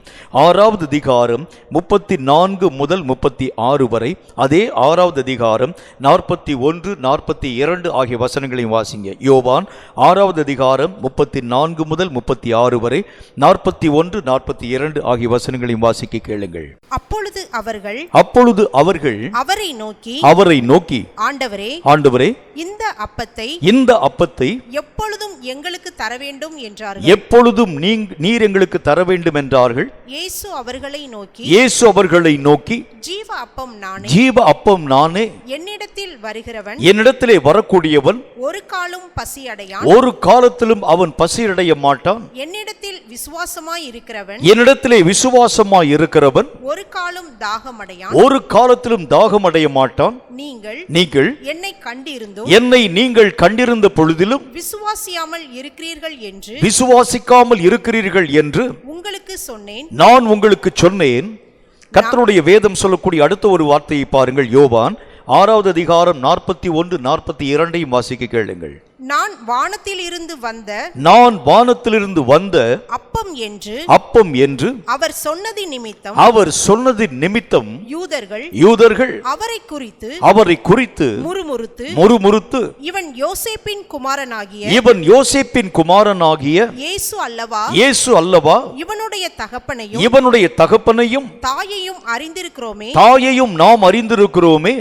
6வது அதிகாரம் 34 முதல் 36 வரை, அதே 6வது அதிகாரம் 41, 42 ஆகிய வசனங்களையும் வாசிங்க. யோவான் 6வது அதிகாரம் 34 முதல் 36 வரை, 41, 42 ஆகிய வசனங்களையும் வாசிக்க கேளுங்கள். அப்பொழுது அவர்கள் அவரை நோக்கி ஆண்டவரே, இந்த அப்பத்தை எப்பொழுதும் எங்களுக்கு தர வேண்டும் என்றார்கள். எப்பொழுதும் நீர் எங்களுக்கு தர வேண்டும் என்றார்கள். இயேசு அவர்களை நோக்கி ஜீவ அப்பம் நானே. என்னிடத்திலே வரக்கூடியவன் ஒரு காலம் பசியடையான், ஒரு காலத்திலும் அவன் பசியடைய மாட்டான். என்னிடத்திலே விசுவாசமாய் இருக்கிறவன் ஒரு காலம் தாகமடையான், ஒரு காலத்திலும் தாகமடைய மாட்டான். நீங்கள் என்னை நீங்கள் கண்டிருந்த பொழுதிலும் விசுவாசிக்காமல் இருக்கிறீர்கள் என்று நான் உங்களுக்கு சொன்னேன். கர்த்தருடைய வேதம் சொல்லக்கூடிய அடுத்த ஒரு வார்த்தையை பாருங்கள். யோவான் 6வது அதிகாரம் 41, 42 வாசிக்க கேளுங்கள். நான் வானத்திலிருந்து வந்த அப்பம் என்று அவர் சொன்னது நிமித்தம் யூதர்கள் அவரை குறித்து முறுமுறுத்து இவன் யோசேப்பின் குமாரனாகிய இயேசு அல்லவா இவனுடைய தகப்பனையும் தாயையும் நாம் அறிந்திருக்கிறோமே.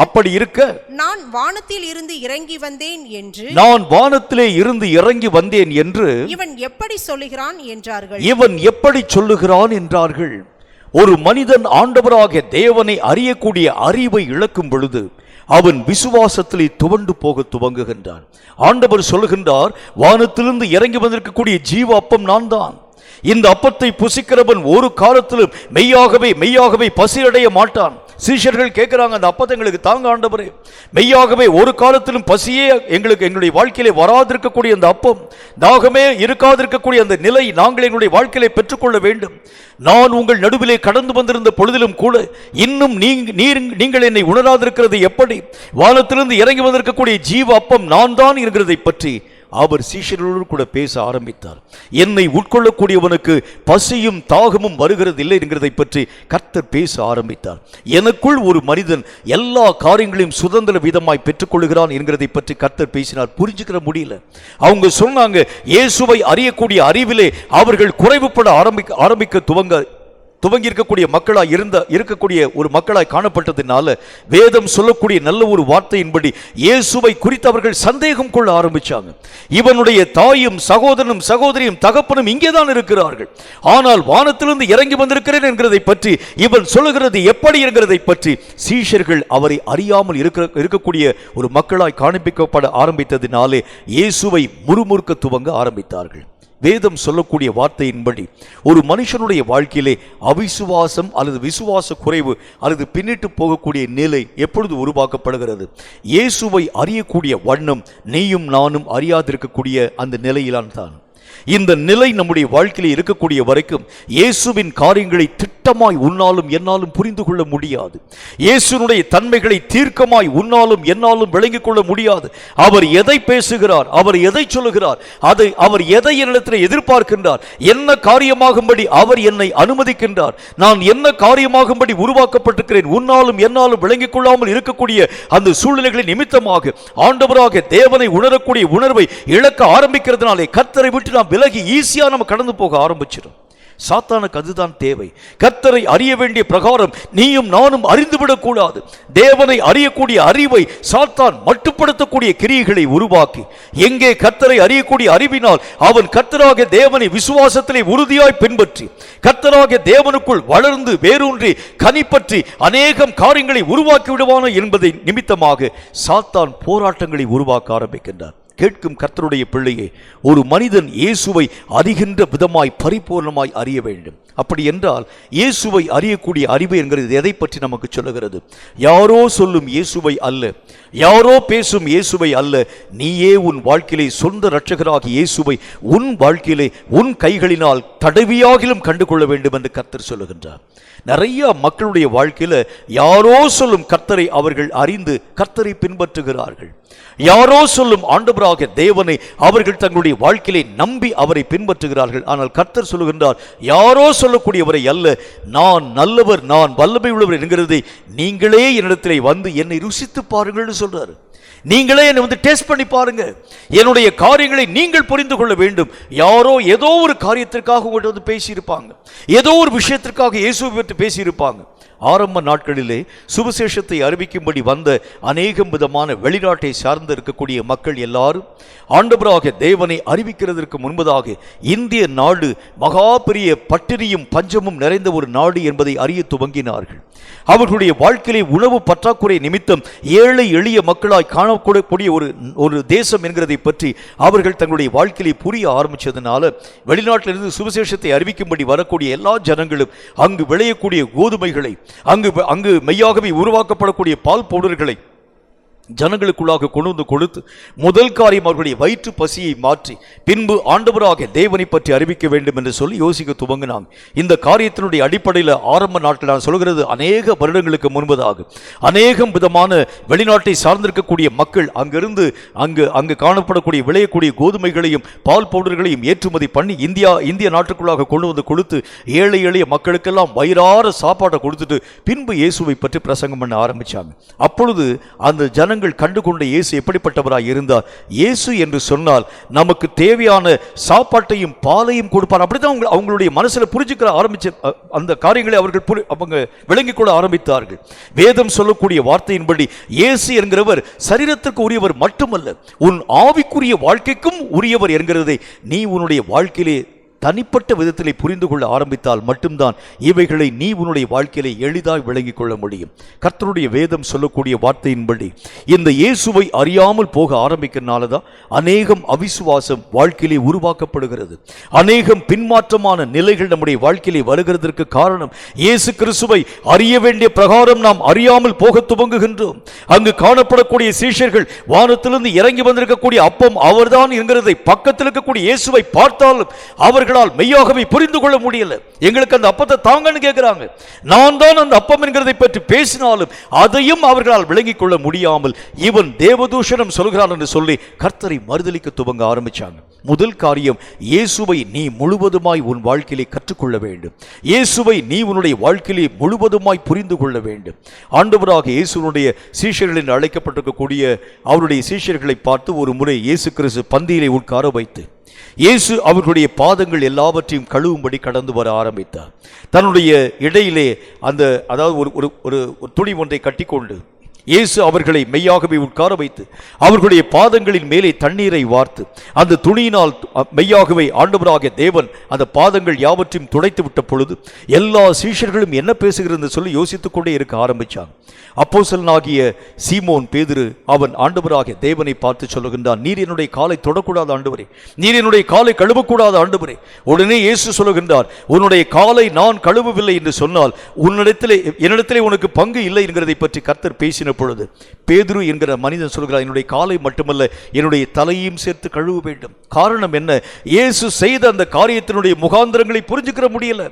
அப்படி இருக்க நான் வானத்தில் இருந்து இறங்கி வந்தேன் என்று இவன் எப்படி சொல்லுகிறான் என்றார்கள். ஒரு மனிதன் ஆண்டவராகிய தேவனை அறியக்கூடிய அறிவை இழக்கும் பொழுது அவன் விசுவாசத்திலே துவண்டு போக துவங்குகின்றான். ஆண்டவர் சொல்லுகின்றார், வானத்திலிருந்து இறங்கி வந்திருக்கக்கூடிய ஜீவ அப்பம் நான் தான். இந்த அப்பத்தை புசிக்கிறவன் ஒரு காலத்திலும் மெய்யாகவே பசியடைய மாட்டான். சீஷர்கள் கேட்கிறாங்க, அந்த அப்பத்தை எங்களுக்கு தாங்க ஆண்டவரே, மெய்யாகவே ஒரு காலத்திலும் பசியே எங்களுடைய வாழ்க்கையிலே வராதிருக்கக்கூடிய அந்த அப்பம், தாகமே இருக்காதிருக்கக்கூடிய அந்த நிலை நாங்கள் எங்களுடைய வாழ்க்கையிலே பெற்றுக்கொள்ள வேண்டும். நான் உங்கள் நடுவிலே கடந்து வந்திருந்த பொழுதிலும் கூட இன்னும் நீங்கள் என்னை உணராதிருக்கிறது எப்படி? வானத்திலிருந்து இறங்கி வந்திருக்கக்கூடிய ஜீவ அப்பம் நான் தான் என்கிறதை பற்றி அவர் சீஷர்களோடு கூட பேச ஆரம்பித்தார். என்னை உட்கொள்ளக்கூடியவனுக்கு பசியும் தாகமும் வருகிறது இல்லை என்கிறதை பற்றி கர்த்தர் பேச ஆரம்பித்தார். எனக்குள் ஒரு மனிதன் எல்லா காரியங்களையும் சுதந்திர விதமாய் பெற்றுக்கொள்கிறான் என்கிறதை பற்றி கர்த்தர் பேசினார். புரிஞ்சுக்கிற முடியல. அவங்க சொன்னாங்க, இயேசுவை அறியக்கூடிய அறிவிலே அவர்கள் குறைவுபட ஆரம்பிக்க துவங்கி இருக்கக்கூடிய மக்களாய் இருக்கக்கூடிய ஒரு மக்களாய் காணப்பட்டதுனால வேதம் சொல்லக்கூடிய நல்ல ஒரு வார்த்தையின்படி இயேசுவை குறித்து அவர்கள் சந்தேகம் கொள்ள ஆரம்பிச்சாங்க. இவனுடைய தாயும் சகோதரியும் தகப்பனும் இங்கேதான் இருக்கிறார்கள், ஆனால் வானத்திலிருந்து இறங்கி வந்திருக்கிறேன் என்கிறதை பற்றி இவன் சொல்லுகிறது எப்படி என்கிறதை பற்றி சீஷர்கள் அவரை அறியாமல் இருக்கக்கூடிய ஒரு மக்களாய் காண்பிக்கப்பட ஆரம்பித்ததினாலே இயேசுவை முறுமுறுக்க துவங்க ஆரம்பித்தார்கள். வேதம் சொல்லக்கூடிய வார்த்தையின்படி ஒரு மனுஷனுடைய வாழ்க்கையிலே அவிசுவாசம் அல்லது விசுவாச குறைவு அல்லது பின்னிட்டு போகக்கூடிய நிலை எப்பொழுது உருவாக்கப்படுகிறது? இயேசுவை அறியக்கூடிய வண்ணம் நீயும் நானும் அறியாதிருக்கக்கூடிய அந்த நிலையிலான் தான். இந்த நிலை நம்முடைய வாழ்க்கையில் இருக்கக்கூடிய வரைக்கும் இயேசுவின் காரியங்களை திட்டமாய் உன்னாலும் என்னாலும் புரிந்து கொள்ள முடியாது. இயேசுனுடைய தன்மைகளை தீர்க்கமாய் உன்னாலும் என்னாலும் விளங்கிக் கொள்ள முடியாது. அவர் எதை பேசுகிறார், அவர் எதை சொல்லுகிறார், அவர் எதை என்னிடத்தில் எதிர்பார்க்கின்றார், என்ன காரியமாகும்படி அவர் என்னை அனுமதிக்கின்றார், நான் என்ன காரியமாகும்படி உருவாக்கப்பட்டிருக்கிறேன், உன்னாலும் என்னாலும் விளங்கிக் கொள்ளாமல் இருக்கக்கூடிய அந்த சூழ்நிலைகளின் நிமித்தமாக ஆண்டவராக தேவனை உணரக்கூடிய உணர்வை இழக்க ஆரம்பிக்கிறதுனாலே கர்த்தரை விட்டு நாம் விலகி ஈஸியா நம்ம கடந்து போக ஆரம்பிச்சிடும். சாத்தானுக்கு அதுதான் தேவை. கர்த்தரை அறிய வேண்டிய பிரகாரம் நீயும் நானும் அறிந்துவிடக் கூடாது. தேவனை அறியக்கூடிய அறிவை சாத்தான் மட்டுப்படுத்தக்கூடிய கிரியைகளை உருவாக்கி, எங்கே கர்த்தரை அறியக்கூடிய அறிவினால் அவன் கர்த்தராக தேவனை விசுவாசத்திலே உறுதியாய் பின்பற்றி கர்த்தராக தேவனுக்குள் வளர்ந்து வேரூன்றி கனிப்பற்றி அநேகம் காரியங்களை உருவாக்கி விடுவானோ என்பதை நிமித்தமாக சாத்தான் போராட்டங்களை உருவாக்க ஆரம்பிக்கின்றார். கேட்கும் கர்த்தருடைய பிள்ளையே, ஒரு மனிதன் இயேசுவை அறிகின்ற விதமாய் பரிபூர்ணமாய் அறிய வேண்டும். அப்படி என்றால் இயேசுவை அறியக்கூடிய அறிவு என்கிறது எதை பற்றி நமக்கு சொல்லுகிறது? யாரோ சொல்லும் இயேசுவை அல்ல, யாரோ பேசும் இயேசுவை அல்ல, நீயே உன் வாழ்க்கையிலே சொந்த இரட்சகராகிய இயேசுவை உன் வாழ்க்கையிலே உன் கைகளினால் தடவியாகிலும் கண்டுகொள்ள வேண்டும் என்று கர்த்தர் சொல்லுகின்றார். நிறைய மக்களுடைய வாழ்க்கையில யாரோ சொல்லும் கர்த்தரை அவர்கள் அறிந்து கர்த்தரை பின்பற்றுகிறார்கள். யாரோ சொல்லும் ஆண்டவராகிய தேவனை அவர்கள் தங்களுடைய வாழ்க்கையிலே நம்பி அவரை பின்பற்றுகிறார்கள். ஆனால் கர்த்தர் சொல்லுகின்றார், யாரோ சொல்லக்கூடியவரை அல்ல, நான் நல்லவர், நான் வல்லமை உள்ளவர் என்கிறதை நீங்களே என்னிடத்திலே வந்து என்னை ருசித்து பாருங்கள் சொல்றாரு. நீங்களே என்னை டேஸ்ட் பண்ணி பாருங்க, என்னுடைய காரியங்களை நீங்கள் புரிந்து கொள்ள வேண்டும். யாரோ ஏதோ ஒரு காரியத்திற்காக உங்கள்கிட்ட பேசியிருப்பாங்க, ஏதோ ஒரு விஷயத்திற்காக இயேசுவை பற்றி பேசியிருப்பாங்க. ஆரம்ப நாட்களிலே சுவிசேஷத்தை அறிவிக்கும்படி வந்த அநேகம் விதமான வெளிநாட்டை சார்ந்து இருக்கக்கூடிய மக்கள் எல்லாரும் ஆண்டவராகிய தேவனை அறிவிக்கிறதற்கு முன்பதாக இந்திய நாடு மகா பெரிய பட்டினியும் பஞ்சமும் நிறைந்த ஒரு நாடு என்பதை அறிய துவங்கினார்கள். அவர்களுடைய வாழ்க்கையிலே உணவு பற்றாக்குறை நிமித்தம் ஏழை எளிய மக்களாய் காணக்கூடிய ஒரு தேசம் என்கிறதை பற்றி அவர்கள் தங்களுடைய வாழ்க்கையிலே புரிய ஆரம்பித்ததுனால வெளிநாட்டிலிருந்து சுவிசேஷத்தை அறிவிக்கும்படி வரக்கூடிய எல்லா ஜனங்களும் அங்கு விளையக்கூடிய கோதுமைகளை, அங்கு மெய்யாகவே உருவாக்கப்படக்கூடிய பால் பவுடர்களை ஜனங்களுக்குள்ளாக கொண்டு வந்து கொடுத்து முதல் காரியம் அவர்களுடைய வயிற்று பசியை மாற்றி பின்பு ஆண்டவராக தேவனை பற்றி அறிவிக்க வேண்டும் என்று சொல்லி யோசிக்க துவங்கினாங்க. இந்த காரியத்தினுடைய அடிப்படையில் ஆரம்ப நாட்கள் நான் சொல்கிறது அநேக வருடங்களுக்கு முன்பதாக அநேகம் விதமான வெளிநாட்டை சார்ந்திருக்கக்கூடிய மக்கள் அங்கிருந்து அங்கு காணப்படக்கூடிய விளையக்கூடிய கோதுமைகளையும் பால் பவுடர்களையும் ஏற்றுமதி பண்ணி இந்திய நாட்டுக்குள்ளாக கொண்டு வந்து கொடுத்து ஏழை எளிய மக்களுக்கெல்லாம் வயிறார சாப்பாட்டை கொடுத்துட்டு பின்பு இயேசுவை பற்றி பிரசங்கம் பண்ண ஆரம்பிச்சாங்க. அப்பொழுது அந்த ஜனங்கள் கண்டுகொண்ட இயேசு எப்படிப்பட்டவராய் இருந்தார். இயேசு என்று சொன்னால் நமக்கு தேவையான சாப்பாட்டையும் பாலையும் கொடுப்பார். அப்படித்தான் அவங்களுடைய மனசுல புரிஞ்சுக்கிற ஆரம்பிச்ச அந்த காரியங்களை அவங்க விளங்கிக் கொள்ள ஆரம்பித்தார்கள். வேதம் சொல்லக்கூடிய வார்த்தையின்படி இயேசு என்கிறவர் சரீரத்திற்கு உரியவர் மட்டுமல்ல, உன் ஆவிக்குரிய வாழ்க்கைக்கும் உரியவர் என்கிறதை நீ உன்னுடைய வாழ்க்கையிலே தனிப்பட்ட விதத்திலே புரிந்து கொள்ள ஆரம்பித்தால் மட்டும்தான் இவைகளை நீ உன்னுடைய வாழ்க்கையிலே எளிதாய் விளங்கிக் கொள்ள முடியும். கர்த்தருடைய வேதம் சொல்லக்கூடிய வார்த்தையின்படி இந்த இயேசுவை அறியாமல் போக ஆரம்பிக்கிறனால தான் அநேகம் அவிசுவாசம் வாழ்க்கையிலே உருவாக்கப்படுகிறது. அநேகம் பின்மாற்றமான நிலைகள் நம்முடைய வாழ்க்கையிலே வருகிறதற்கு காரணம் இயேசு கிறிஸ்துவை அறிய வேண்டிய பிரகாரம் நாம் அறியாமல் போக துவங்குகின்றோம். அங்கு காணப்படக்கூடிய சீஷர்கள் வானத்திலிருந்து இறங்கி வந்திருக்கக்கூடிய அப்பம் அவர்தான் என்கிறதை பக்கத்தில் இருக்கக்கூடிய இயேசுவை பார்த்தாலும் அவர்களால் மெய்யாகவே புரிந்து கொள்ள முடியல. எங்களுக்கு அந்த அப்பத்தை தாங்கன்னு கேட்கிறாங்க. நான் தான் அந்த அப்பம் என்கிறதை பற்றி பேசினாலும் அதையும் அவர்களால் விளங்கிக் கொள்ள முடியாமல் இவன் தேவதூஷணம் சொல்கிறான் என்று சொல்லி கர்த்தரை மறுதலிக்க துவங்க ஆரம்பிச்சாங்க. முதல் காரியம், இயேசுவை நீ முழுவதுமாய் உன் வாழ்க்கையிலே கற்றுக்கொள்ள வேண்டும். இயேசுவை நீ உன்னுடைய வாழ்க்கையிலே முழுவதுமாய் புரிந்து கொள்ள வேண்டும். ஆண்டவராக இயேசுனுடைய சீஷர்களில் அழைக்கப்பட்டிருக்கக்கூடிய அவருடைய சீஷர்களை பார்த்து ஒரு முறை இயேசு கிறிஸ்து பந்தியிலே உட்கார வைத்து இயேசு அவர்களுடைய பாதங்கள் எல்லாவற்றையும் கழுவும்படி கடந்து வர ஆரம்பித்தார். தன்னுடைய இடையிலே அதாவது ஒரு துணி ஒன்றை கட்டிக்கொண்டு இயேசு அவர்களை மெய்யாகவே உட்கார வைத்து அவர்களுடைய பாதங்களின் மேலே தண்ணீரை வார்த்து அந்த துணியினால் மெய்யாகவே ஆண்டவராகிய தேவன் அந்த பாதங்கள் யாவற்றையும் துடைத்து விட்ட பொழுது எல்லா சீஷர்களும் என்ன பேசுகிறது சொல்லி யோசித்துக் கொண்டே இருக்க ஆரம்பிச்சாங்க. அப்போஸ்தலனாகிய சீமோன் பேதுரு அவன் ஆண்டவராகிய தேவனை பார்த்து சொல்லுகின்றான், நீர் என்னுடைய காலை தொடக்கூடாத ஆண்டவரே, நீர் என்னுடைய காலை கழுவக்கூடாத ஆண்டவரே. உடனே இயேசு சொல்லுகின்றார், உன்னுடைய காலை நான் கழுவவில்லை என்று சொன்னால் என்னிடத்திலே உனக்கு பங்கு இல்லை என்கிறதை பற்றி கர்த்தர் பேசின பொழுது பேதுரு என்கிற மனிதன் சொல்கிறார், என்னுடைய காலை மட்டுமல்ல என்னுடைய தலையையும் சேர்த்து கழுவ வேண்டும். காரணம் என்ன? இயேசு செய்த அந்த காரியத்தினுடைய முகாந்திரங்களை புரிஞ்சுக்கிற முடியல.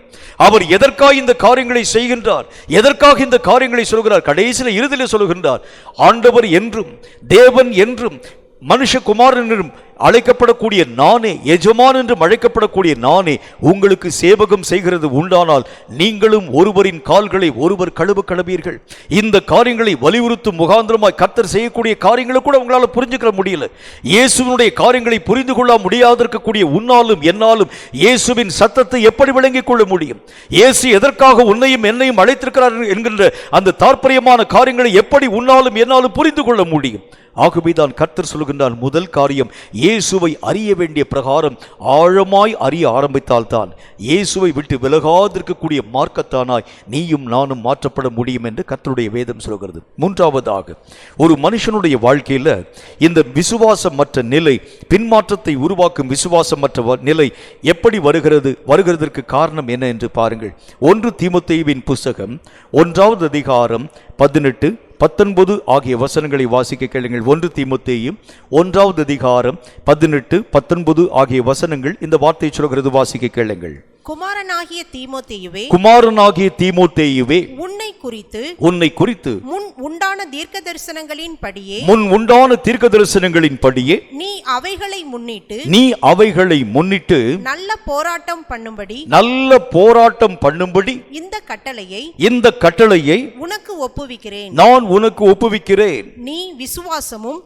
அவர் எதற்காக இந்த காரியங்களை செய்கின்றார், எதற்காக இந்த காரியங்களை சொல்கிறார்? கடைசியில் இறுதியில் சொல்லுகின்றார், ஆண்டவர் என்றும் தேவன் என்றும் மனுஷகுமாரன் என்றும் அழைக்கப்படக்கூடிய நானே, எஜமான் என்றும் அழைக்கப்படக்கூடிய நானே உங்களுக்கு சேவகம் செய்கிறது உண்டானால் நீங்களும் ஒருவரின் கால்களை ஒருவர் கழுவ கடவீர்கள். இந்த காரியங்களை வலியுறுத்தும் முகாந்திரமாய் கர்த்தர் செய்யக்கூடிய காரியங்களை கூட உங்களால் புரிஞ்சுக்க முடியல. இயேசுவினுடைய காரியங்களை புரிந்து கொள்ள முடியாதிருக்கக்கூடிய உன்னாலும் என்னாலும் இயேசுவின் சத்தத்தை எப்படி விளங்கிக் கொள்ள முடியும்? இயேசு எதற்காக உன்னையும் என்னையும் அழைத்திருக்கிறார் என்கின்ற அந்த தாற்பயமான காரியங்களை எப்படி உன்னாலும் என்னாலும் புரிந்து கொள்ள முடியும்? ஆகவேதான் கர்த்தர் சொல்கின்றார், முதல் காரியம் இயேசுவை அறிய வேண்டிய பிரகாரம் ஆழமாய் அறிய ஆரம்பித்தால்தான் இயேசுவை விட்டு விலகாதிருக்கக்கூடிய மார்க்கத்தானாய் நீயும் நானும் மாற்றப்பட முடியும் என்று கர்த்தருடைய வேதம் சொல்கிறது. மூன்றாவதாக, ஒரு மனுஷனுடைய வாழ்க்கையில் இந்த விசுவாசமற்ற நிலை, பின்மாற்றத்தை உருவாக்கும் விசுவாசமற்ற நிலை எப்படி வருகிறதற்கு காரணம் என்ன என்று பாருங்கள். 1 தீமோத்தேயுவின் புஸ்தகம் 1வது அதிகாரம் 18, 19 ஆகிய வசனங்களை வாசிக்க கேளுங்கள். 1 தீமோத்தேயு 1வது அதிகாரம் 18, 19 ஆகிய வசனங்கள் இந்த வார்த்தை சொல்கிறது. வாசிக்க கேளுங்கள். குமாரனாகிய தீமோத்தேயுவே, உன்னை குறித்து முன் உண்டான தீர்க்க தரிசனங்களின் படியே நீ அவைகளை முன்னிட்டு நல்ல போராட்டம் பண்ணும்படி இந்த கட்டளையை உனக்கு ஒப்புவிக்கிறேன். நான் உனக்கு ஒப்புவிக்கிறேன். நீ விசுவாசமும்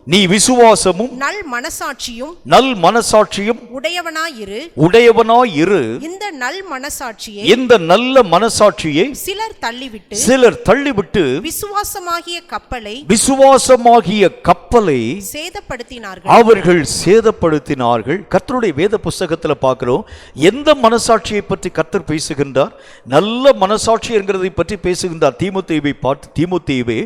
நல் மனசாட்சியும் உடையவனாயிரு. இந்த நல்ல மனசாட்சியை சிலர் தள்ளிவிட்டு விசுவாசமாகிய கப்பலை அவர்கள் சேதப்படுத்தினார்கள். கர்த்தருடைய வேத புஸ்தகத்தில் பார்க்கிறோம், எந்த மனசாட்சியை பற்றி கர்த்தர் பேசுகின்றார்? நல்ல மனசாட்சி என்கிறதை பற்றி பேசுகின்றார். தீமோத்தேயுவை பார்த்து, தீமோத்தேயுவே,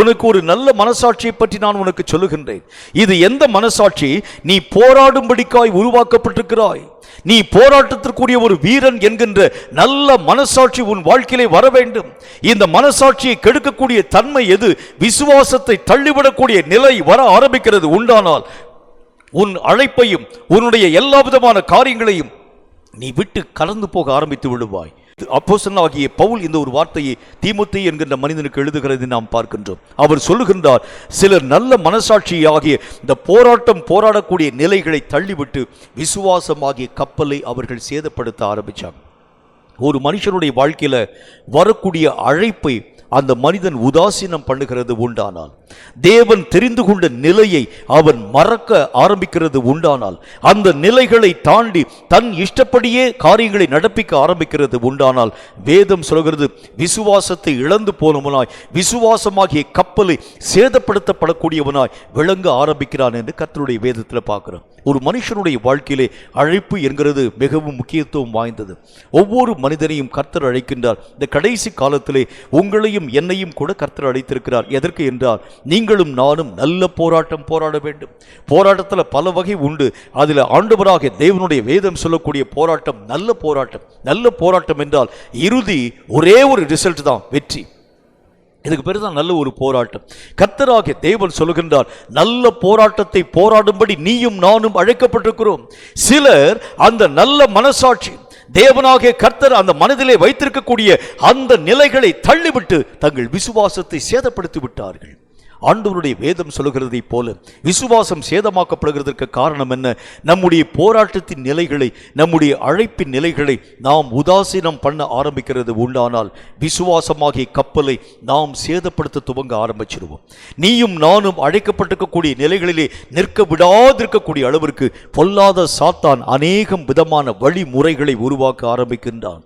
உனக்கு ஒரு நல்ல மனசாட்சியை பற்றி நான் உனக்கு சொல்லுகின்றேன். இது எந்த மனசாட்சி? நீ போராடும்படிக்காய் உருவாக்கப்பட்டிருக்கிறாய். நீ போராட்டத்திற்குரிய ஒரு வீர திருடன் என்கின்ற நல்ல மனசாட்சி உன் வாழ்க்கையிலே வர வேண்டும். இந்த மனசாட்சியை கெடுக்கக்கூடிய தன்மை எது? விசுவாசத்தை தள்ளிவிடக்கூடிய நிலை வர ஆரம்பிக்கிறது உண்டானால் உன் அழைப்பையும் உன்னுடைய எல்லா விதமான காரியங்களையும் நீ விட்டு கலந்து போக ஆரம்பித்து விடுவாய். அப்போஸ்தலனாகிய பவுல் இந்த ஒரு வார்த்தையை தீமோத்தேயு என்கின்ற மனிதனுக்கு எழுதுகிறது நாம் பார்க்கின்றோம். அவர் சொல்லுகின்றார், சிலர் நல்ல மனசாட்சியாகிய இந்த போராடக்கூடிய நிலைகளை தள்ளிவிட்டு விசுவாசமாகிய கப்பலை அவர்கள் சேதப்படுத்த ஆரம்பிச்சாங்க. ஒரு மனுஷனுடைய வாழ்க்கையில வரக்கூடிய அழைப்பை அந்த மனிதன் உதாசீனம் பண்ணுகிறது உண்டானால், தேவன் தெரிந்து கொண்ட நிலையை அவன் மறக்க ஆரம்பிக்கிறது உண்டானால், அந்த நிலைகளை தாண்டி தன் இஷ்டப்படியே காரியங்களை நடப்பிக்க ஆரம்பிக்கிறது உண்டானால், வேதம் சொல்கிறது விசுவாசத்தை இழந்து போனவனாய், விசுவாசமாகிய கப்பலை சேதப்படுத்தப்படக்கூடியவனாய் விளங்க ஆரம்பிக்கிறான் என்று கர்த்தருடைய வேதத்தில் பார்க்கிறோம். ஒரு மனுஷனுடைய வாழ்க்கையிலே அழைப்பு என்கிறது மிகவும் முக்கியத்துவம் வாய்ந்தது. ஒவ்வொரு மனிதனையும் கர்த்தர் அழைக்கின்றார். இந்த கடைசி காலத்திலே உங்களையும் என்னையும் கூட கர்த்தர் அழைத்திருக்கிறார். எதற்கு என்றால், நீங்களும் நானும் நல்ல போராட்டம் போராட வேண்டும். போராட்டத்தில் பல வகை உண்டு. அதில் ஆண்டவராகிய தேவனுடைய வேதம் சொல்லக்கூடிய போராட்டம் நல்ல போராட்டம். நல்ல போராட்டம் என்றால் இறுதி ஒரே ஒரு ரிசல்ட் தான், வெற்றி. இதுக்கு பேர் தான் நல்ல ஒரு போராட்டம். கர்த்தராகிய தேவன் சொல்லுகின்றார், நல்ல போராட்டத்தை போராடும்படி நீயும் நானும் அழைக்கப்பட்டிருக்கிறோம். சிலர் அந்த நல்ல மனசாட்சி தேவனாகிய கர்த்தர் அந்த மனதிலே வைத்திருக்கக்கூடிய அந்த நிலைகளை தள்ளிவிட்டு தங்கள் விசுவாசத்தை சேதப்படுத்தி விட்டார்கள். ஆண்டவருடைய வேதம் சொல்லுகிறதை போல விசுவாசம் சேதமாக்கப்படுகிறதற்கு காரணம் என்ன? நம்முடைய போராட்டத்தின் நிலைகளை, நம்முடைய அழைப்பின் நிலைகளை நாம் உதாசீனம் பண்ண ஆரம்பிக்கிறது உண்டானால் விசுவாசமாகிய கப்பலை நாம் சேதப்படுத்த துவங்க ஆரம்பிச்சிருவோம். நீயும் நானும் அழைக்கப்பட்டிருக்கக்கூடிய நிலைகளிலே நிற்க விடாதிருக்கக்கூடிய அளவிற்கு பொல்லாத சாத்தான் அநேகம் விதமான வழிமுறைகளை உருவாக்க ஆரம்பிக்கின்றான்.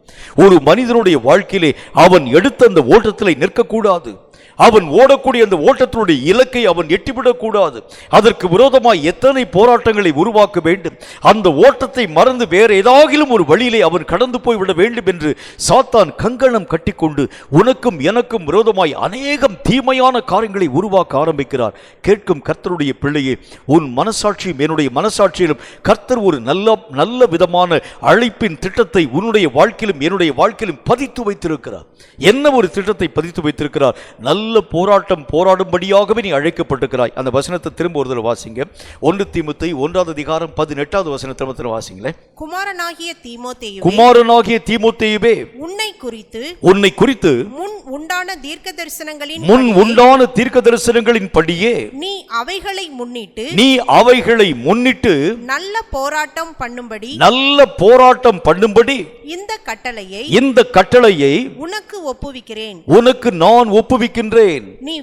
ஒரு மனிதனுடைய வாழ்க்கையிலே அவன் எடுத்த அந்த ஓட்டத்திலே நிற்கக்கூடாது. அவன் ஓடக்கூடிய அந்த ஓட்டத்தினுடைய இலக்கை அவன் எட்டிவிடக்கூடாது. அதற்கு விரோதமாய் எத்தனை போராட்டங்களை உருவாக்க வேண்டும். அந்த ஓட்டத்தை மறந்து வேறு ஏதாகிலும் ஒரு வழியிலே அவன் கடந்து போய்விட வேண்டும் என்று சாத்தான் கங்கணம் கட்டிக்கொண்டு உனக்கும் எனக்கும் விரோதமாய் அநேகம் தீமையான காரியங்களை உருவாக்க ஆரம்பிக்கிறார். கேட்கும் கர்த்தருடைய பிள்ளையே, உன் மனசாட்சியும் என்னுடைய மனசாட்சியிலும் கர்த்தர் ஒரு நல்ல விதமான அழைப்பின் திட்டத்தை உன்னுடைய வாழ்க்கையிலும் என்னுடைய வாழ்க்கையிலும் பதித்து வைத்திருக்கிறார். என்ன ஒரு திட்டத்தை பதித்து வைத்திருக்கிறார்? நல்ல போராட்டம் போராடும்படியாகவே நீ அழைக்கப்பட்டிருக்கிறாய். அந்த வசனத்தை திரும்ப ஒரு தடவை வாசிங்க. 1 தீமோத்தேயு 1:18 வசனத்தை வாசிங்களே. குமாரனாகிய தீமோத்தேயுவே, உன்னை குறித்து முன் உண்டான தீர்க்க தரிசனங்களின் படியே நீ அவைகளை முன்னிட்டு நல்ல போராட்டம் பண்ணும்படி இந்த கட்டளையை உனக்கு நான் ஒப்புவிக்கின்றேன். நீ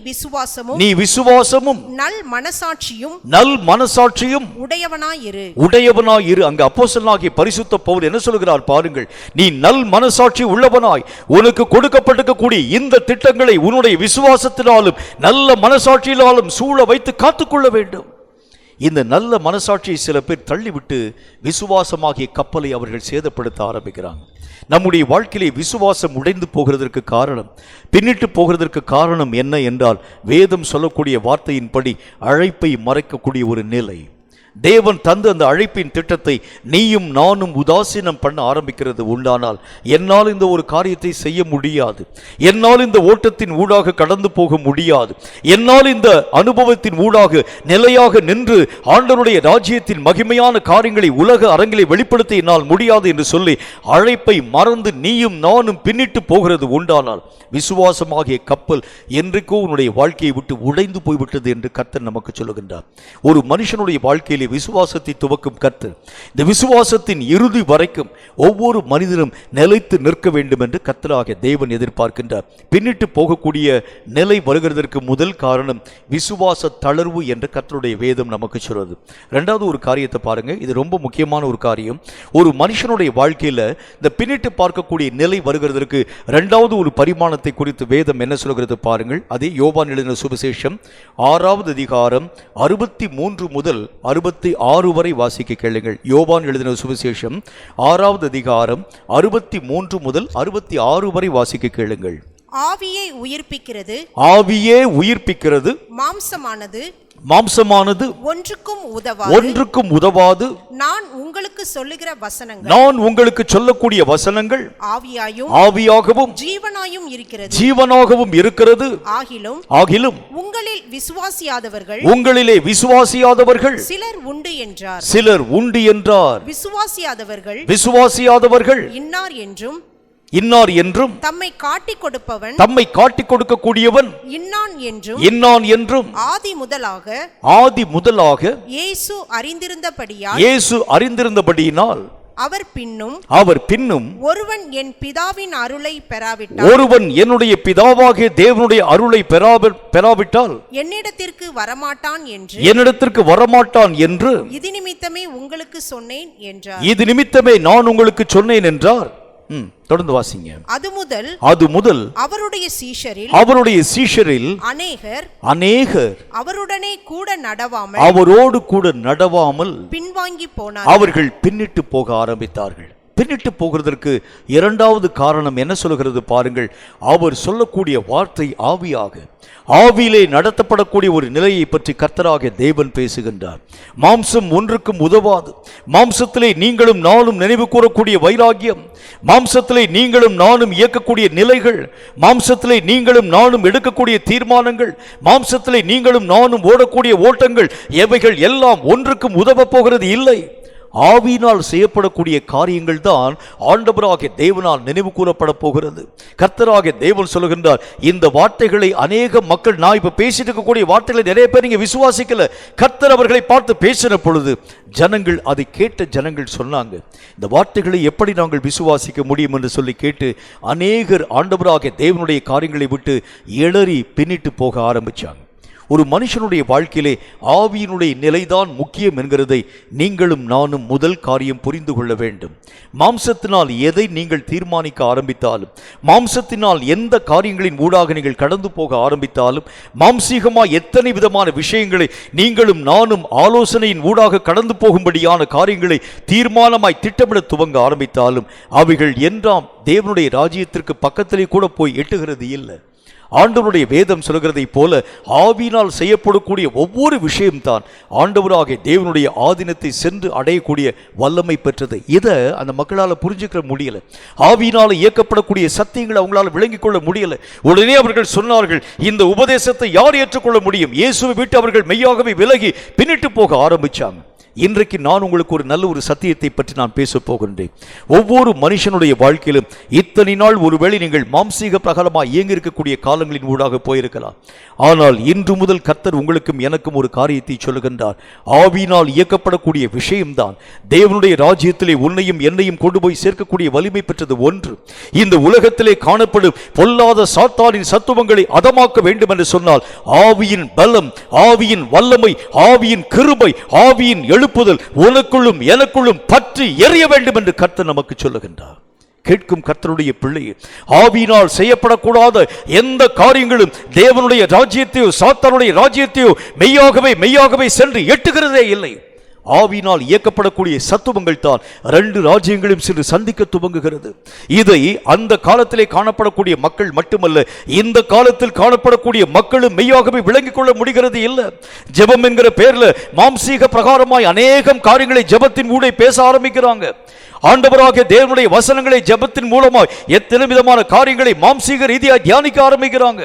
விசுவாசமும் நல் மனசாட்சியும் உடையவனாயிரு. அங்க அப்போஸ்தலனாகிய பரிசுத்த பவுல் என்ன சொல்கிறார் பாருங்கள். நீ நல் மனசாட்சி உள்ளவனாய், உனக்கு கொடுக்கப்பட்டிருக்கக்கூடிய இந்த திட்டங்களை உன்னுடைய விசுவாசத்தினாலும் நல்ல மனசாட்சியினாலும் சூழ வைத்து காத்துக்கொள்ள வேண்டும். இந்த நல்ல மனசாட்சியை சில பேர் தள்ளிவிட்டு விசுவாசமாகிய கப்பலை அவர்கள் சேதப்படுத்த ஆரம்பிக்கிறாங்க. நம்முடைய வாழ்க்கையிலே விசுவாசம் உடைந்து போகிறதற்கு காரணம், பின்னிட்டு போகிறதற்கு காரணம் என்ன என்றால், வேதம் சொல்லக்கூடிய வார்த்தையின்படி அழைப்பை மறைக்கக்கூடிய ஒரு நிலை. தேவன் தந்த அந்த அழைப்பின் திட்டத்தை நீயும் நானும் உதாசீனம் பண்ண ஆரம்பிக்கிறது உண்டானால், என்னால் இந்த ஒரு காரியத்தை செய்ய முடியாது, என்னால் இந்த ஓட்டத்தின் ஊடாக கடந்து போக முடியாது, என்னால் இந்த அனுபவத்தின் ஊடாக நிலையாக நின்று ஆண்டவருடைய ராஜ்யத்தின் மகிமையான காரியங்களை உலக அரங்கிலே வெளிப்படுத்த என்னால் முடியாது என்று சொல்லி அழைப்பை மறந்து நீயும் நானும் பின்னிட்டு போகிறது உண்டானால், விசுவாசமாகிய கப்பல் என்றைக்கோ உன்னுடைய வாழ்க்கையை விட்டு உடைந்து போய்விட்டது என்று கர்த்தர் நமக்கு சொல்லுகின்றார். ஒரு மனுஷனுடைய வாழ்க்கையிலே விசுவாசத்தை துவக்கும் கர்த்தர் இந்த விசுவாசத்தின் இறுதி வரைக்கும் ஒவ்வொரு மனிதனும் நிலைத்து நிற்க வேண்டும் என்று கர்த்தராகிய தேவன் எதிர்பார்க்கின்றார். பின்னிட்டு போகக்கூடிய நிலை வருகிறதற்கு முதல் காரணம் விசுவாச தளர்வு என்று கர்த்தருடைய வேதம் நமக்கு சொல்றது. இரண்டாவது ஒரு காரியத்தை பாருங்க, இது ரொம்ப முக்கியமான ஒரு காரியம். ஒரு மனுஷனுடைய வாழ்க்கையில இந்த பின்னிட்டு பார்க்கக்கூடிய நிலை வருகிறதற்கு இரண்டாவது ஒரு பரிமாணத்தை குறித்து வேதம் என்ன சொல்கிறது பாருங்கள். அதே யோவான் எழுதின சுவிசேஷம் 6வது அதிகாரம் 63 முதல் 66 வரை வாசிக்க கேளுங்கள். யோவான் எழுதின சுவிசேஷம் 6வது அதிகாரம் 63 முதல் 66 வரை வாசிக்க கேளுங்கள். ஆவியை உயிர்ப்பிக்கிறது, ஆவியே உயிர்ப்பிக்கிறது, மாம்சமானது ஒன்றுக்கும் உதவாது. நான் உங்களுக்கு சொல்லுகிற வசனங்கள், நான் உங்களுக்கு சொல்லக்கூடிய வசனங்கள் ஆவியாகவும் ஜீவனாகவும் இருக்கிறது. ஆகிலும் உங்களிலே விசுவாசியாதவர்கள் சிலர் உண்டு என்றார். விசுவாசியாதவர்கள் இன்னார் என்றும் தம்மை காட்டிக் கொடுக்கக்கூடியவன் இன்னான் என்றும் ஆதி முதலாக இயேசு அறிந்திருந்தபடியினால் அவர் பின்னும் ஒருவன் என் பிதாவின் அருளை பெறாவிட்டால், ஒருவன் என்னுடைய பிதாவாகிய தேவனுடைய அருளை பெறாவிட்டால் என்னிடத்திற்கு வரமாட்டான் என்று இது நிமித்தமே நான் உங்களுக்கு சொன்னேன் என்றார். தொடர்ந்து வாசிங்க. அது முதல் அவருடைய சீஷரில் அநேகர் அவரோடு கூட நடவாமல் பின்வாங்கி போனார்கள். அவர்கள் பின்னிட்டு போக ஆரம்பித்தார்கள். பின்னிட்டு போகிறதற்கு இரண்டாவது காரணம் என்ன சொல்கிறது பாருங்கள். அவர் சொல்லக்கூடிய வார்த்தை ஆவியிலே நடத்தப்படக்கூடிய ஒரு நிலையை பற்றி கர்த்தராகிய தேவன் பேசுகின்றார். மாம்சம் ஒன்றுக்கும் உதவாது. மாம்சத்திலே நீங்களும் நானும் நினைவு கூறக்கூடிய வைராகியம், மாம்சத்திலே நீங்களும் நானும் இயக்கக்கூடிய நிலைகள், மாம்சத்திலே நீங்களும் நானும் எடுக்கக்கூடிய தீர்மானங்கள், மாம்சத்திலே நீங்களும் நானும் ஓடக்கூடிய ஓட்டங்கள், எவைகள் எல்லாம் ஒன்றுக்கும் உதவ போகிறது இல்லை. ஆவியினால் செய்யப்படக்கூடிய காரியங்கள் தான் ஆண்டவராகிய தேவனால் நினைவு கூறப்பட போகிறது. கர்த்தராகிய தேவன் சொல்லுகின்றார், இந்த வார்த்தைகளை அநேக மக்கள், நான் இப்ப பேசிட்டு இருக்கக்கூடிய வார்த்தைகளை நிறைய பேர் நீங்க விசுவாசிக்கல. கர்த்தர் அவர்களை பார்த்து பேசின பொழுது ஜனங்கள், அதை கேட்ட ஜனங்கள் சொன்னாங்க, இந்த வார்த்தைகளை எப்படி நாங்கள் விசுவாசிக்க முடியும் என்று சொல்லி கேட்டு அநேகர் ஆண்டவராகிய தேவனுடைய காரியங்களை விட்டு எழறி பின்னிட்டு போக ஆரம்பிச்சாங்க. ஒரு மனுஷனுடைய வாழ்க்கையிலே ஆவியினுடைய நிலைதான் முக்கியம் என்கிறதை நீங்களும் நானும் முதல் காரியம் புரிந்து கொள்ள வேண்டும். மாம்சத்தினால் எதை நீங்கள் தீர்மானிக்க ஆரம்பித்தாலும், மாம்சத்தினால் எந்த காரியங்களின் ஊடாக நீங்கள் கடந்து போக ஆரம்பித்தாலும், மாம்சீகமாக எத்தனை விதமான விஷயங்களை நீங்களும் நானும் ஆலோசனையின் ஊடாக கடந்து போகும்படியான காரியங்களை தீர்மானமாய் திட்டமிட துவங்க ஆரம்பித்தாலும் அவைகள் என்றாம் தேவனுடைய ராஜ்யத்திற்கு பக்கத்திலே கூட போய் எட்டுகிறது இல்லை. ஆண்டவருடைய வேதம் சொல்கிறதை போல ஆவியினால் செய்யப்படக்கூடிய ஒவ்வொரு விஷயம்தான் ஆண்டவராகிய தேவனுடைய ஆதீனத்தை சென்று அடையக்கூடிய வல்லமை பெற்றது. இதை அந்த மக்களால் புரிஞ்சுக்க முடியல. ஆவியினால் இயக்கப்படக்கூடிய சத்தியங்களை அவங்களால விளங்கிக் கொள்ள முடியல. உடனே அவர்கள் சொன்னார்கள், இந்த உபதேசத்தை யார் ஏற்றுக்கொள்ள முடியும்? இயேசுவை விட்டு அவர்கள் மெய்யாகவே விலகி பின்னிட்டு போக ஆரம்பிச்சாங்க. இன்றைக்கு நான் உங்களுக்கு ஒரு நல்ல ஒரு சத்தியத்தை பற்றி நான் பேச போகின்றேன். ஒவ்வொரு மனுஷனுடைய வாழ்க்கையிலும் இத்தனை நாள் ஒருவேளை நீங்கள் மாம்சீக பிரகாரமாக இயங்கி இருக்கக்கூடிய காலங்களின் ஊடாக போயிருக்கலாம். ஆனால் இன்று முதல் கர்த்தர் உங்களுக்கும் எனக்கும் ஒரு காரியத்தை சொல்லுகின்றார். ஆவியினால் இயக்கப்படக்கூடிய விஷயம்தான் தேவனுடைய ராஜ்யத்திலே உன்னையும் என்னையும் கொண்டு போய் சேர்க்கக்கூடிய வலிமை பெற்றது ஒன்று. இந்த உலகத்திலே காணப்படும் பொல்லாத சாத்தானின் சத்துவங்களை அதமாக்க வேண்டும் என்று சொன்னால் ஆவியின் பலம், ஆவியின் வல்லமை, ஆவியின் கிருபை, ஆவியின் எழுப்புதல் உனக்குள்ளும் எனக்குள்ளும் பற்றி எரிய வேண்டும் என்று கர்த்தர் நமக்கு சொல்லுகின்றார். கேட்கும் கர்த்தருடைய பிள்ளையே, ஆவியினால் செய்யப்படக்கூடாத எந்த காரியங்களும் தேவனுடைய ராஜ்யத்தையோ சாத்தானுடைய ராஜ்யத்தையோ மெய்யாகவே சென்று எட்டுகிறதே இல்லை. ஆவியினால் இயக்கப்படக்கூடிய சத்துவங்கள் தான் ரெண்டு ராஜ்யங்களையும் சென்று சந்திக்க துவங்குகிறது. இதை அந்த காலத்திலே காணப்படக்கூடிய மக்கள் மட்டுமல்ல, இந்த காலத்தில் காணப்படக்கூடிய மக்களும் மெய்யாகவே விளங்கிக் கொள்ள முடிகிறது இல்லை. ஜெபம் என்கிற பேர்ல மாம்சீக பிரகாரமாய் அநேகம் காரியங்களை ஜெபத்தின் ஊடே பேச ஆரம்பிக்கிறாங்க. ஆண்டவராகிய தேவனுடைய வசனங்களை ஜெபத்தின் மூலமாய் எத்தனை விதமான காரியங்களை மாம்சீக ரீதியாய் தியானிக்க ஆரம்பிக்கிறாங்க.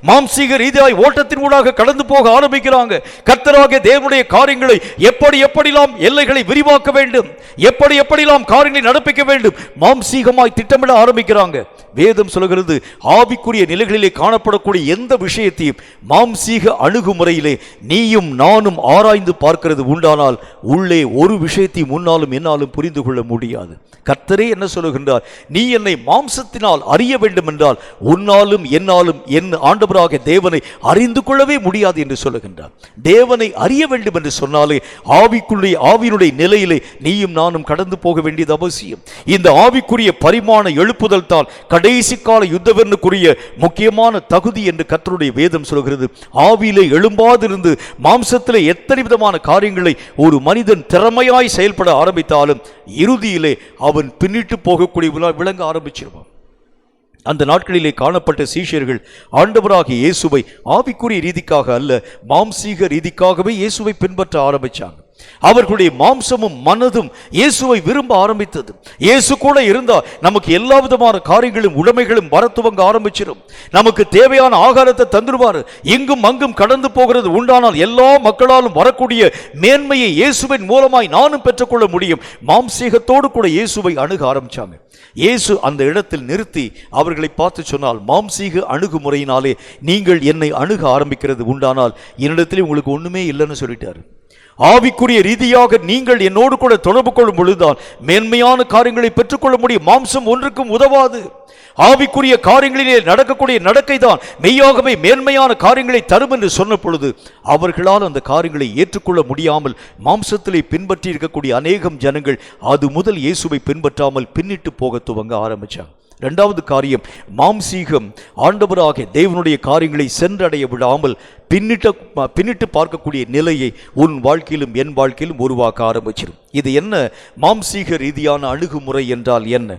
மாம்சீக ரீதியாய் ஓட்டத்தின் ஊடாக கடந்து போக ஆரம்பிக்கிறாங்க. கர்த்தராகிய தேவனுடைய காரியங்களை எப்படிலாம் எல்லைகளை விரிவாக்க வேண்டும், எப்படிலாம் காரியங்களை நடப்பிக்க வேண்டும், மாம்சீகமாய் திட்டமிட ஆரம்பிக்கிறாங்க. வேதம் சொல்கிறது, ஆவிக்குரிய நிலைகளிலே காணப்படக்கூடிய எந்த விஷயத்தையும் மாம்சீக அணுகுமுறையிலே நீயும் நானும் ஆராய்ந்து பார்க்கிறது உண்டானால் உள்ளே ஒரு விஷயத்தையும் முன்னாலும் என்னாலும் புரிந்து கொள்ள முடியாது. கர்த்தரே என்ன சொல்லுகின்றார்? நீ என்னை மாம்சத்தினால் அறிய வேண்டும் என்றால் உன்னாலும் என்னாலும் என் ஆண்டவராகிய தேவனை அறிந்து கொள்ளவே முடியாது என்று சொல்லுகின்றார். தேவனை அறிய வேண்டும் என்று சொன்னாலே ஆவியினுடைய நிலையிலே நீயும் நானும் கடந்து போக வேண்டியது அவசியம். இந்த ஆவிக்குரிய பரிமாண எழுப்புதல் தான் கடைசி கால யுத்தவனுக்குரிய முக்கியமான தகுதி என்று கர்த்தருடைய வேதம் சொல்கிறது. ஆவியிலே எழும்பாதிருந்து மாம்சத்திலே எத்தனை விதமான காரியங்களை ஒரு மனிதன் திறமையாய் செயல்பட ஆரம்பித்தாலும் இறுதியிலே அவன் பின்னிட்டு போகக்கூடிய விளங்க ஆரம்பிச்சிருவான். அந்த நாட்களிலே காணப்பட்ட சீஷர்கள் ஆண்டவராகிய இயேசுவை ஆவிக்குரிய ரீதிக்காக அல்ல, மாம்சீக ரீதிக்காகவே இயேசுவை பின்பற்ற ஆரம்பிச்சாங்க. அவர்களுடைய மாம்சமும் மனதும் இயேசுவை விரும்ப ஆரம்பித்தது. இயேசு கூட இருந்தா நமக்கு எல்லா விதமான காரியங்களும் உடைமைகளும் வர துவங்க ஆரம்பிச்சிடும். நமக்கு தேவையான ஆகாரத்தை தந்துடுவார். இங்கும் அங்கும் கடந்து போகிறது உண்டானால் எல்லா மக்களாலும் வரக்கூடிய மேன்மையை இயேசுவின் மூலமாய் நானும் பெற்றுக்கொள்ள முடியும். மாம்சீகத்தோடு கூட இயேசுவை அணுக ஆரம்பிச்சாங்க. இயேசு அந்த இடத்தில் நிறுத்தி அவர்களை பார்த்து சொன்னால், மாம்சீக அணுகுமுறையினாலே நீங்கள் என்னை அணுக ஆரம்பிக்கிறது உண்டானால் என்னிடத்திலே உங்களுக்கு ஒண்ணுமே இல்லைன்னு சொல்லிட்டாரு. ஆவிக்குரிய ரீதியாக நீங்கள் என்னோடு கூட தொடர்பு கொள்ளும் பொழுதுதான் மேன்மையான காரியங்களை பெற்றுக்கொள்ள முடியும். மாம்சம் ஒன்றுக்கும் உதவாது. ஆவிக்குரிய காரியங்களிலே நடக்கக்கூடிய நடக்கை தான் மெய்யாகவே மேன்மையான காரியங்களை தரும் என்று சொன்ன பொழுது அவர்களால் அந்த காரியங்களை ஏற்றுக்கொள்ள முடியாமல் மாம்சத்திலே பின்பற்றி இருக்கக்கூடிய அநேகம் ஜனங்கள் அது முதல் இயேசுவை பின்பற்றாமல் பின்னிட்டு போக துவங்க ஆரம்பிச்சாங்க. இரண்டாவது காரியம், மாம்சீகம் ஆண்டவராகிய தேவனுடைய காரியங்களை சென்றடைய விடாமல் பின்னிட்டு பார்க்கக்கூடிய நிலையை உன் வாழ்க்கையிலும் என் வாழ்க்கையிலும் உருவாக்க ஆரம்பிச்சிடும். இது என்ன மாம்சீக ரீதியான அணுகுமுறை என்றால் என்ன?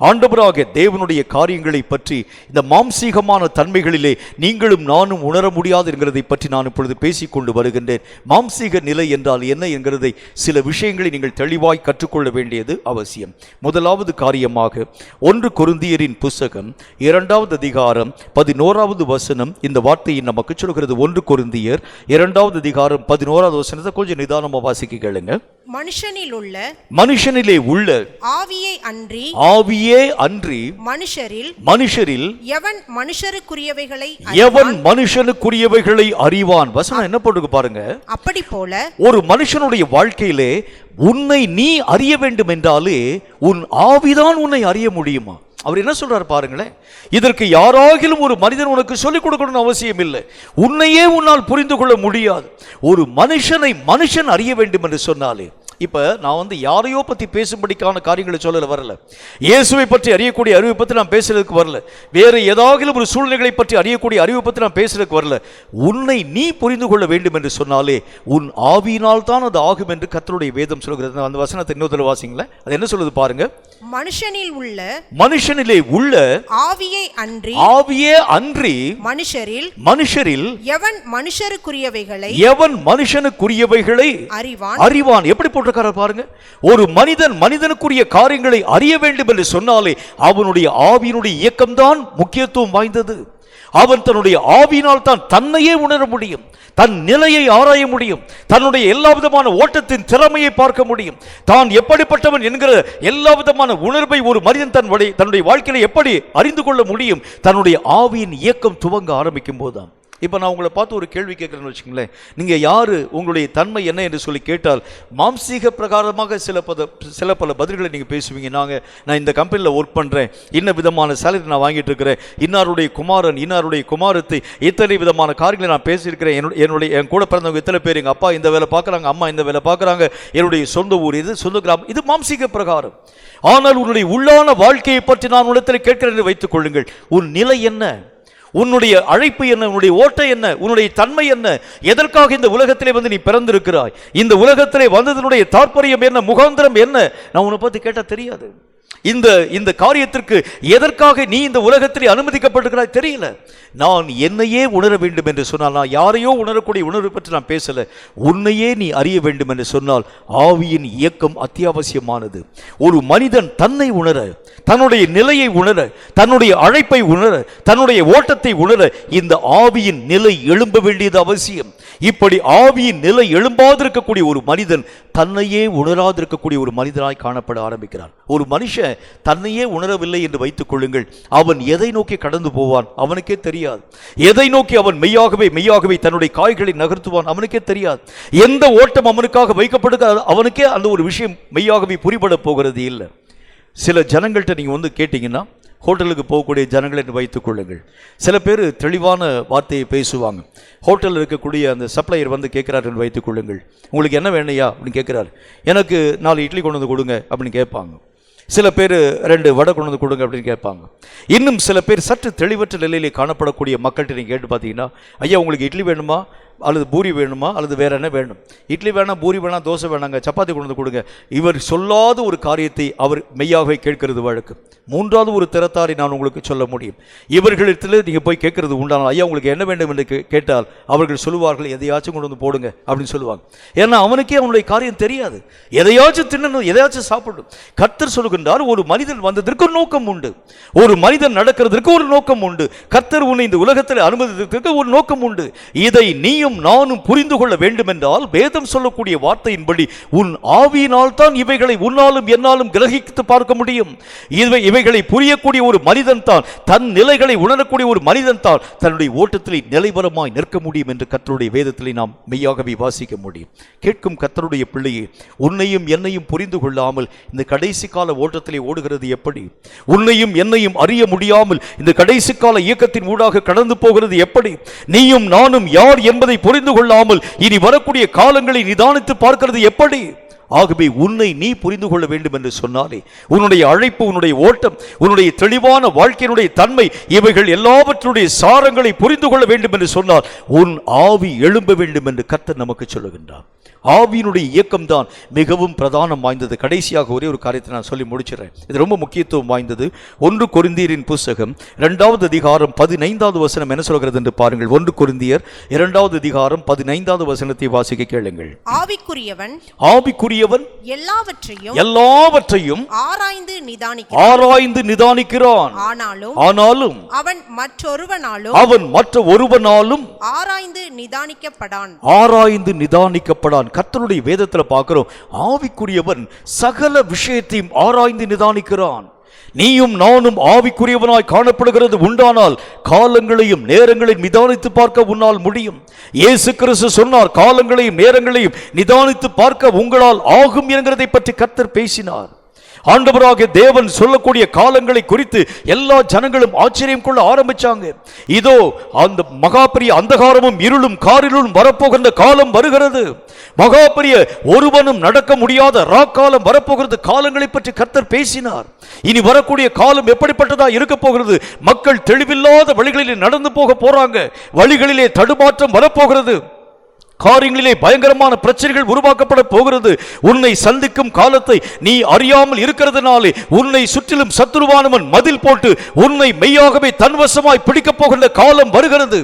ஆண்டவராகிய தேவனுடைய காரியங்களை பற்றி இந்த மாம்சீகமான தன்மைகளிலே நீங்களும் நானும் உணர முடியாது என்கிறதை பற்றி நான் இப்பொழுது பேசிக்கொண்டு வருகின்றேன். மாம்சீக நிலை என்றால் என்ன என்கிறதை சில விஷயங்களை நீங்கள் தெளிவாய் கற்றுக்கொள்ள வேண்டியது அவசியம். முதலாவது காரியமாக 1 கொரிந்தியரின் புஸ்தகம் 2வது அதிகாரம் 11வது வசனம் இந்த வார்த்தையை நமக்கு சொல்கிறது. 1 கொரிந்தியர் 2வது அதிகாரம் 11வது வசனத்தை கொஞ்சம் நிதானமா வாசிக்க கேளுங்க. மனுஷனிலே உள்ள ஆவியே அன்றி மனுஷரில் எவன் மனுஷருக்குரியவைகளை அறிவான். வசனம் என்ன போட்டுக்கு பாருங்க. அப்படி போல ஒரு மனுஷனுடைய வாழ்க்கையிலே உன்னை நீ அறிய வேண்டும் என்றாலே உன் ஆவிதான் உன்னை அறிய முடியுமா? அவர் என்ன சொல்றாரு பாருங்களேன். இதற்கு யாராகிலும் ஒரு மனிதன் உனக்கு சொல்லிக் கொடுக்கணும்னு அவசியம் இல்லை. உன்னையே உன்னால் புரிந்து கொள்ள முடியாது. ஒரு மனுஷன் அறிய வேண்டும் என்று சொன்னாலே, இப்ப நான் யாரையோ பத்தி பேசும்படிக்கான காரியங்களை சொல்லல வரல. இயேசுவை பற்றி அறியக்கூடிய அறிவை பற்றி நான் பேசுறதுக்கு வரல. வேறு ஏதாவது ஒரு சூழ்நிலைகளை பற்றி அறியக்கூடிய அறிவை பற்றி நான் பேசுறதுக்கு வரல. உன்னை நீ புரிந்து கொள்ள வேண்டும் என்று சொன்னாலே உன் ஆவியினால் தான் அது ஆகும் என்று கர்த்தருடைய வேதம் சொல்கிறது. அந்த வசனத்தை இன்னொரு வாசிங்களேன். அது என்ன சொல்லுது பாருங்க. மனுஷனிலே உள்ள ஆவியே அன்றி மனுஷரில் எவன் மனுஷனுக்குரியவைகளை அறிவான். எப்படி போட்டிருக்காரு பாருங்க. ஒரு மனிதனுக்குரிய காரியங்களை அறிய வேண்டும் என்று சொன்னாலே அவனுடைய ஆவியினுடைய இயக்கம்தான் முக்கியத்துவம் வாய்ந்தது. அவன் தன்னுடைய ஆவியினால் தான் தன்னையே உணர முடியும், தன் நிலையை ஆராய முடியும், தன்னுடைய எல்லா விதமான ஓட்டத்தின் திறமையை பார்க்க முடியும், தான் எப்படிப்பட்டவன் என்கிற எல்லா விதமான உணர்வை ஒரு மனிதன் தன்னுடைய வாழ்க்கையில எப்படி அறிந்து கொள்ள முடியும்? தன்னுடைய ஆவியின் இயக்கம் துவங்க ஆரம்பிக்கும் போதுதான். இப்போ நான் உங்களை பார்த்து ஒரு கேள்வி கேட்குறேன்னு வச்சுங்களேன். நீங்கள் யார், உங்களுடைய தன்மை என்ன என்று சொல்லி கேட்டால் மாம்சீக பிரகாரமாக சில பல பதில்களை நீங்கள் பேசுவீங்க. நான் இந்த கம்பெனியில் ஒர்க் பண்ணுறேன், இன்ன விதமான சேலரி நான் வாங்கிட்டு இருக்கிறேன், இன்னாருடைய குமாரன் இன்னாருடைய குமாரத்தை இத்தனை விதமான காரியங்களை நான் பேசியிருக்கிறேன். என் கூட பிறந்தவங்க இத்தனை பேர், எங்கள் அப்பா இந்த வேலை பார்க்குறாங்க, அம்மா இந்த வேலை பார்க்குறாங்க, என்னுடைய சொந்த ஊர் இது, சொந்த கிராமம் இது, மாம்சீக பிரகாரம். ஆனால் உன்னுடைய உள்ளான வாழ்க்கையை பற்றி நான் உன்னிடத்தில் கேட்கிறேன் என்று வைத்துக் கொள்ளுங்கள். உன் நிலை என்ன? உன்னுடைய அழைப்பு என்ன? உன்னுடைய ஓட்டை என்ன? உன்னுடைய தன்மை என்ன? எதற்காக இந்த உலகத்திலே நீ பிறந்திருக்கிறாய்? இந்த உலகத்திலே வந்ததனுடைய தாற்பயம் என்ன? முகாந்திரம் என்ன? நான் உன்னை பத்தி கேட்டா தெரியாது. இந்த காரியத்திற்கு எதற்காக நீ இந்த உலகத்திலே அனுமதிக்கப்பட்டிருக்கிறாய் தெரியல. நான் என்னையே உணர வேண்டும் என்று சொன்னால், நான் யாரையோ உணரக்கூடிய உணர்வை பற்றி நான் பேசல, உன்னையே நீ அறிய வேண்டும் என்று சொன்னால் ஆவியின் இயக்கம் அத்தியாவசியமானது. ஒரு மனிதன் தன்னை உணர, தன்னுடைய நிலையை உணர, தன்னுடைய அழைப்பை உணர, தன்னுடைய ஓட்டத்தை உணர இந்த ஆவியின் நிலை எழும்ப வேண்டியது அவசியம். இப்படி ஆவியின் நிலை எழும்பாதிருக்கக்கூடிய ஒரு மனிதன் தன்னையே உணராதிருக்கக்கூடிய ஒரு மனிதனாய் காணப்பட ஆரம்பிக்கிறான். ஒரு மனுஷன் தன்னையே உணரவில்லை என்று வைத்துக் கொள்ளுங்கள், அவன் எதை நோக்கி கடந்து போவான் அவனுக்கே தெரியாது. எதை நோக்கி அவன் மெய்யாகவே தன்னுடைய காய்களை நகர்த்துவான் அவனுக்கே தெரியாது. எந்த ஓட்டம் அவனுக்காக வைக்கப்படுகிறது அவனுக்கே அந்த ஒரு விஷயம் மெய்யாகவே புரிபட போகிறது இல்லை. சில ஜனங்கள்கிட்ட நீங்க கேட்டீங்கன்னா, ஹோட்டலுக்கு போகக்கூடிய ஜனங்கள் என்று வைத்துக் கொள்ளுங்கள், சில பேர் தெளிவான வார்த்தையை பேசுவாங்க. ஹோட்டலில் இருக்கக்கூடிய அந்த சப்ளையர் கேட்கிறார் என்று வைத்துக் கொள்ளுங்கள், உங்களுக்கு என்ன வேணையா அப்படின்னு கேட்கிறார். எனக்கு 4 இட்லி கொண்டு வந்து கொடுங்க அப்படின்னு கேட்பாங்க. சில பேர் 2 வடை கொண்டு வந்து கொடுங்க அப்படின்னு கேட்பாங்க. இன்னும் சில பேர் சற்று தெளிவற்ற நிலையிலே காணப்படக்கூடிய மக்கள்கிட்ட நீங்கள் கேட்டு பார்த்தீங்கன்னா, ஐயா உங்களுக்கு இட்லி வேணுமா, அல்லது பூரி வேணுமா அல்லது வேற என்ன வேணும், இட்லி வேணாம், பூரி வேணாம், தோசை வேணாங்க, சப்பாத்தி கொண்டு வந்து கொடுங்க. இவர் சொல்லாத ஒரு காரியத்தை அவர் மெய்யாகவே கேட்கிறது வழக்கு. மூன்றாவது ஒரு திறத்தாரை நான் உங்களுக்கு சொல்ல முடியும். இவர்களிடத்தில் நீங்கள் போய் கேட்கறது உண்டானால், ஐயா உங்களுக்கு என்ன வேண்டும் என்று கேட்டால் அவர்கள் சொல்லுவார்கள், எதையாச்சும் கொண்டு வந்து போடுங்க அப்படின்னு சொல்லுவாங்க. ஏன்னா அவனுக்கே அவனுடைய காரியம் தெரியாது. எதையாச்சும் தின்னணும், எதையாச்சும் சாப்பிடணும். கர்த்தர் சொல்லுகின்றார், ஒரு மனிதன் வந்ததற்கு ஒரு நோக்கம் உண்டு, ஒரு மனிதன் நடக்கிறதுக்கு ஒரு நோக்கம் உண்டு. கர்த்தர் உன்னை இந்த உலகத்தில் அனுமதித்ததற்கு ஒரு நோக்கம் உண்டு. இதை நீயும் நானும் புரிந்து கொள்ள வேண்டும் என்றால் வேதம் சொல்லக்கூடிய வார்த்தையின்படி உன் ஆவியினால் தான் இவைகளை உன்னாலும் என்னாலும் கிரகித்து பார்க்க முடியும். இவைகளை புரியக்கூடிய ஒரு மனிதன் தான், தன் நிலைகளை உணரக்கூடிய ஒரு மனிதன் தான் தன்னுடைய ஓட்டத்திலே நிலைவரமாய் நிற்க முடியும் என்று கர்த்தருடைய வேதத்திலே நாம் மெய்யாகவே வாசிக்க முடியும். கேட்கும் கர்த்தருடைய பிள்ளையே, உன்னையும் என்னையும் புரிந்து கொள்ளாமல் இந்த கடைசி கால ஓட்டத்திலே ஓடுகிறது எப்படி? உன்னையும் என்னையும் அறிய முடியாமல் இந்த கடைசி கால இயக்கத்தின் ஊடாக கடந்து போகிறது எப்படி? நீயும் நானும் யார் என்பதை புரிந்து கொள்ளாமல் இனி வரக்கூடிய காலங்களை நிதானித்து பார்க்கிறது எப்படி? ஆகவே உன்னை நீ புரிந்து கொள்ள வேண்டும் என்று சொன்னாலே, உன்னுடைய அழைப்பு, உன்னுடைய ஓட்டம், உன்னுடைய தெளிவான வாழ்க்கையினுடைய தன்மை, இவைகள் எல்லாவற்றுடைய சாரங்களை புரிந்து கொள்ள வேண்டும் என்று சொன்னால் உன் ஆவி எழும்ப வேண்டும் என்று கர்த்தர் நமக்கு சொல்லுகின்றார். ஆவியினுடைய இயக்கம் தான் மிகவும் பிரதானம் வாய்ந்தது. கடைசியாக ஒரே ஒரு காரியத்தை நான் சொல்லி முடிச்சிடறேன். இது ரொம்ப முக்கியத்துவம் வாய்ந்தது. 1 கொரிந்தியரின் புஸ்தகம் 2வது அதிகாரம் 15வது வசனம் என்ன சொல்கிறது என்று பாருங்கள். 1 கொரிந்தியர் 2வது அதிகாரம் 15வது வசனத்தை வாசிக்க கேளுங்கள். ஆவிக்குரியவன் எல்லாவற்றையும் ஆராய்ந்து நிதானிக்கிறான். ஆனாலும் அவன் மற்ற ஒருவனாலும் ஆராய்ந்து நிதானிக்கப்படான். கர்த்தருடைய வேதத்தில் பார்க்கிறோம், ஆவிக்குரியவன் சகல விஷயத்தையும் ஆராய்ந்து நிதானிக்கிறான். நீயும் நானும் ஆவிக்குரியவனாய் காணப்படுகிறது உண்டானால் காலங்களையும் நேரங்களையும் நிதானித்து பார்க்க உன்னால் முடியும். இயேசு கிறிஸ்து சொன்னார், காலங்களையும் நேரங்களையும் நிதானித்து பார்க்க உங்களால் ஆகும் என்கிறதை பற்றி கர்த்தர் பேசினார். ஆண்டவராகிய தேவன் சொல்லக்கூடிய காலங்களை குறித்து எல்லா ஜனங்களும் ஆச்சரியம் கொள்ள ஆரம்பிச்சாங்க. இதோ அந்த மகாபெரிய அந்தகாரமும் இருளும் காரிலும் வரப்போகின்ற காலம் வருகிறது. மகாபெரிய ஒருவனும் நடக்க முடியாத ராக்காலம் வரப்போகிறது. காலங்களை பற்றி கர்த்தர் பேசினார். இனி வரக்கூடிய காலம் எப்படிப்பட்டதா இருக்க போகிறது? மக்கள் தெளிவில்லாத வழிகளிலே நடந்து போக போறாங்க. வழிகளிலே தடுமாற்றம் வரப்போகிறது. காரியங்களிலே பயங்கரமான பிரச்சனைகள் உருவாக்கப்பட போகிறது. உன்னை சந்திக்கும் காலத்தை நீ அறியாமல் இருக்கிறதுனாலே உன்னை சுற்றிலும் சத்துருவானவன் மதில் போட்டு உன்னை மெய்யாகவே தன்வசமாய் பிடிக்கப் போகின்ற காலம் வருகிறது.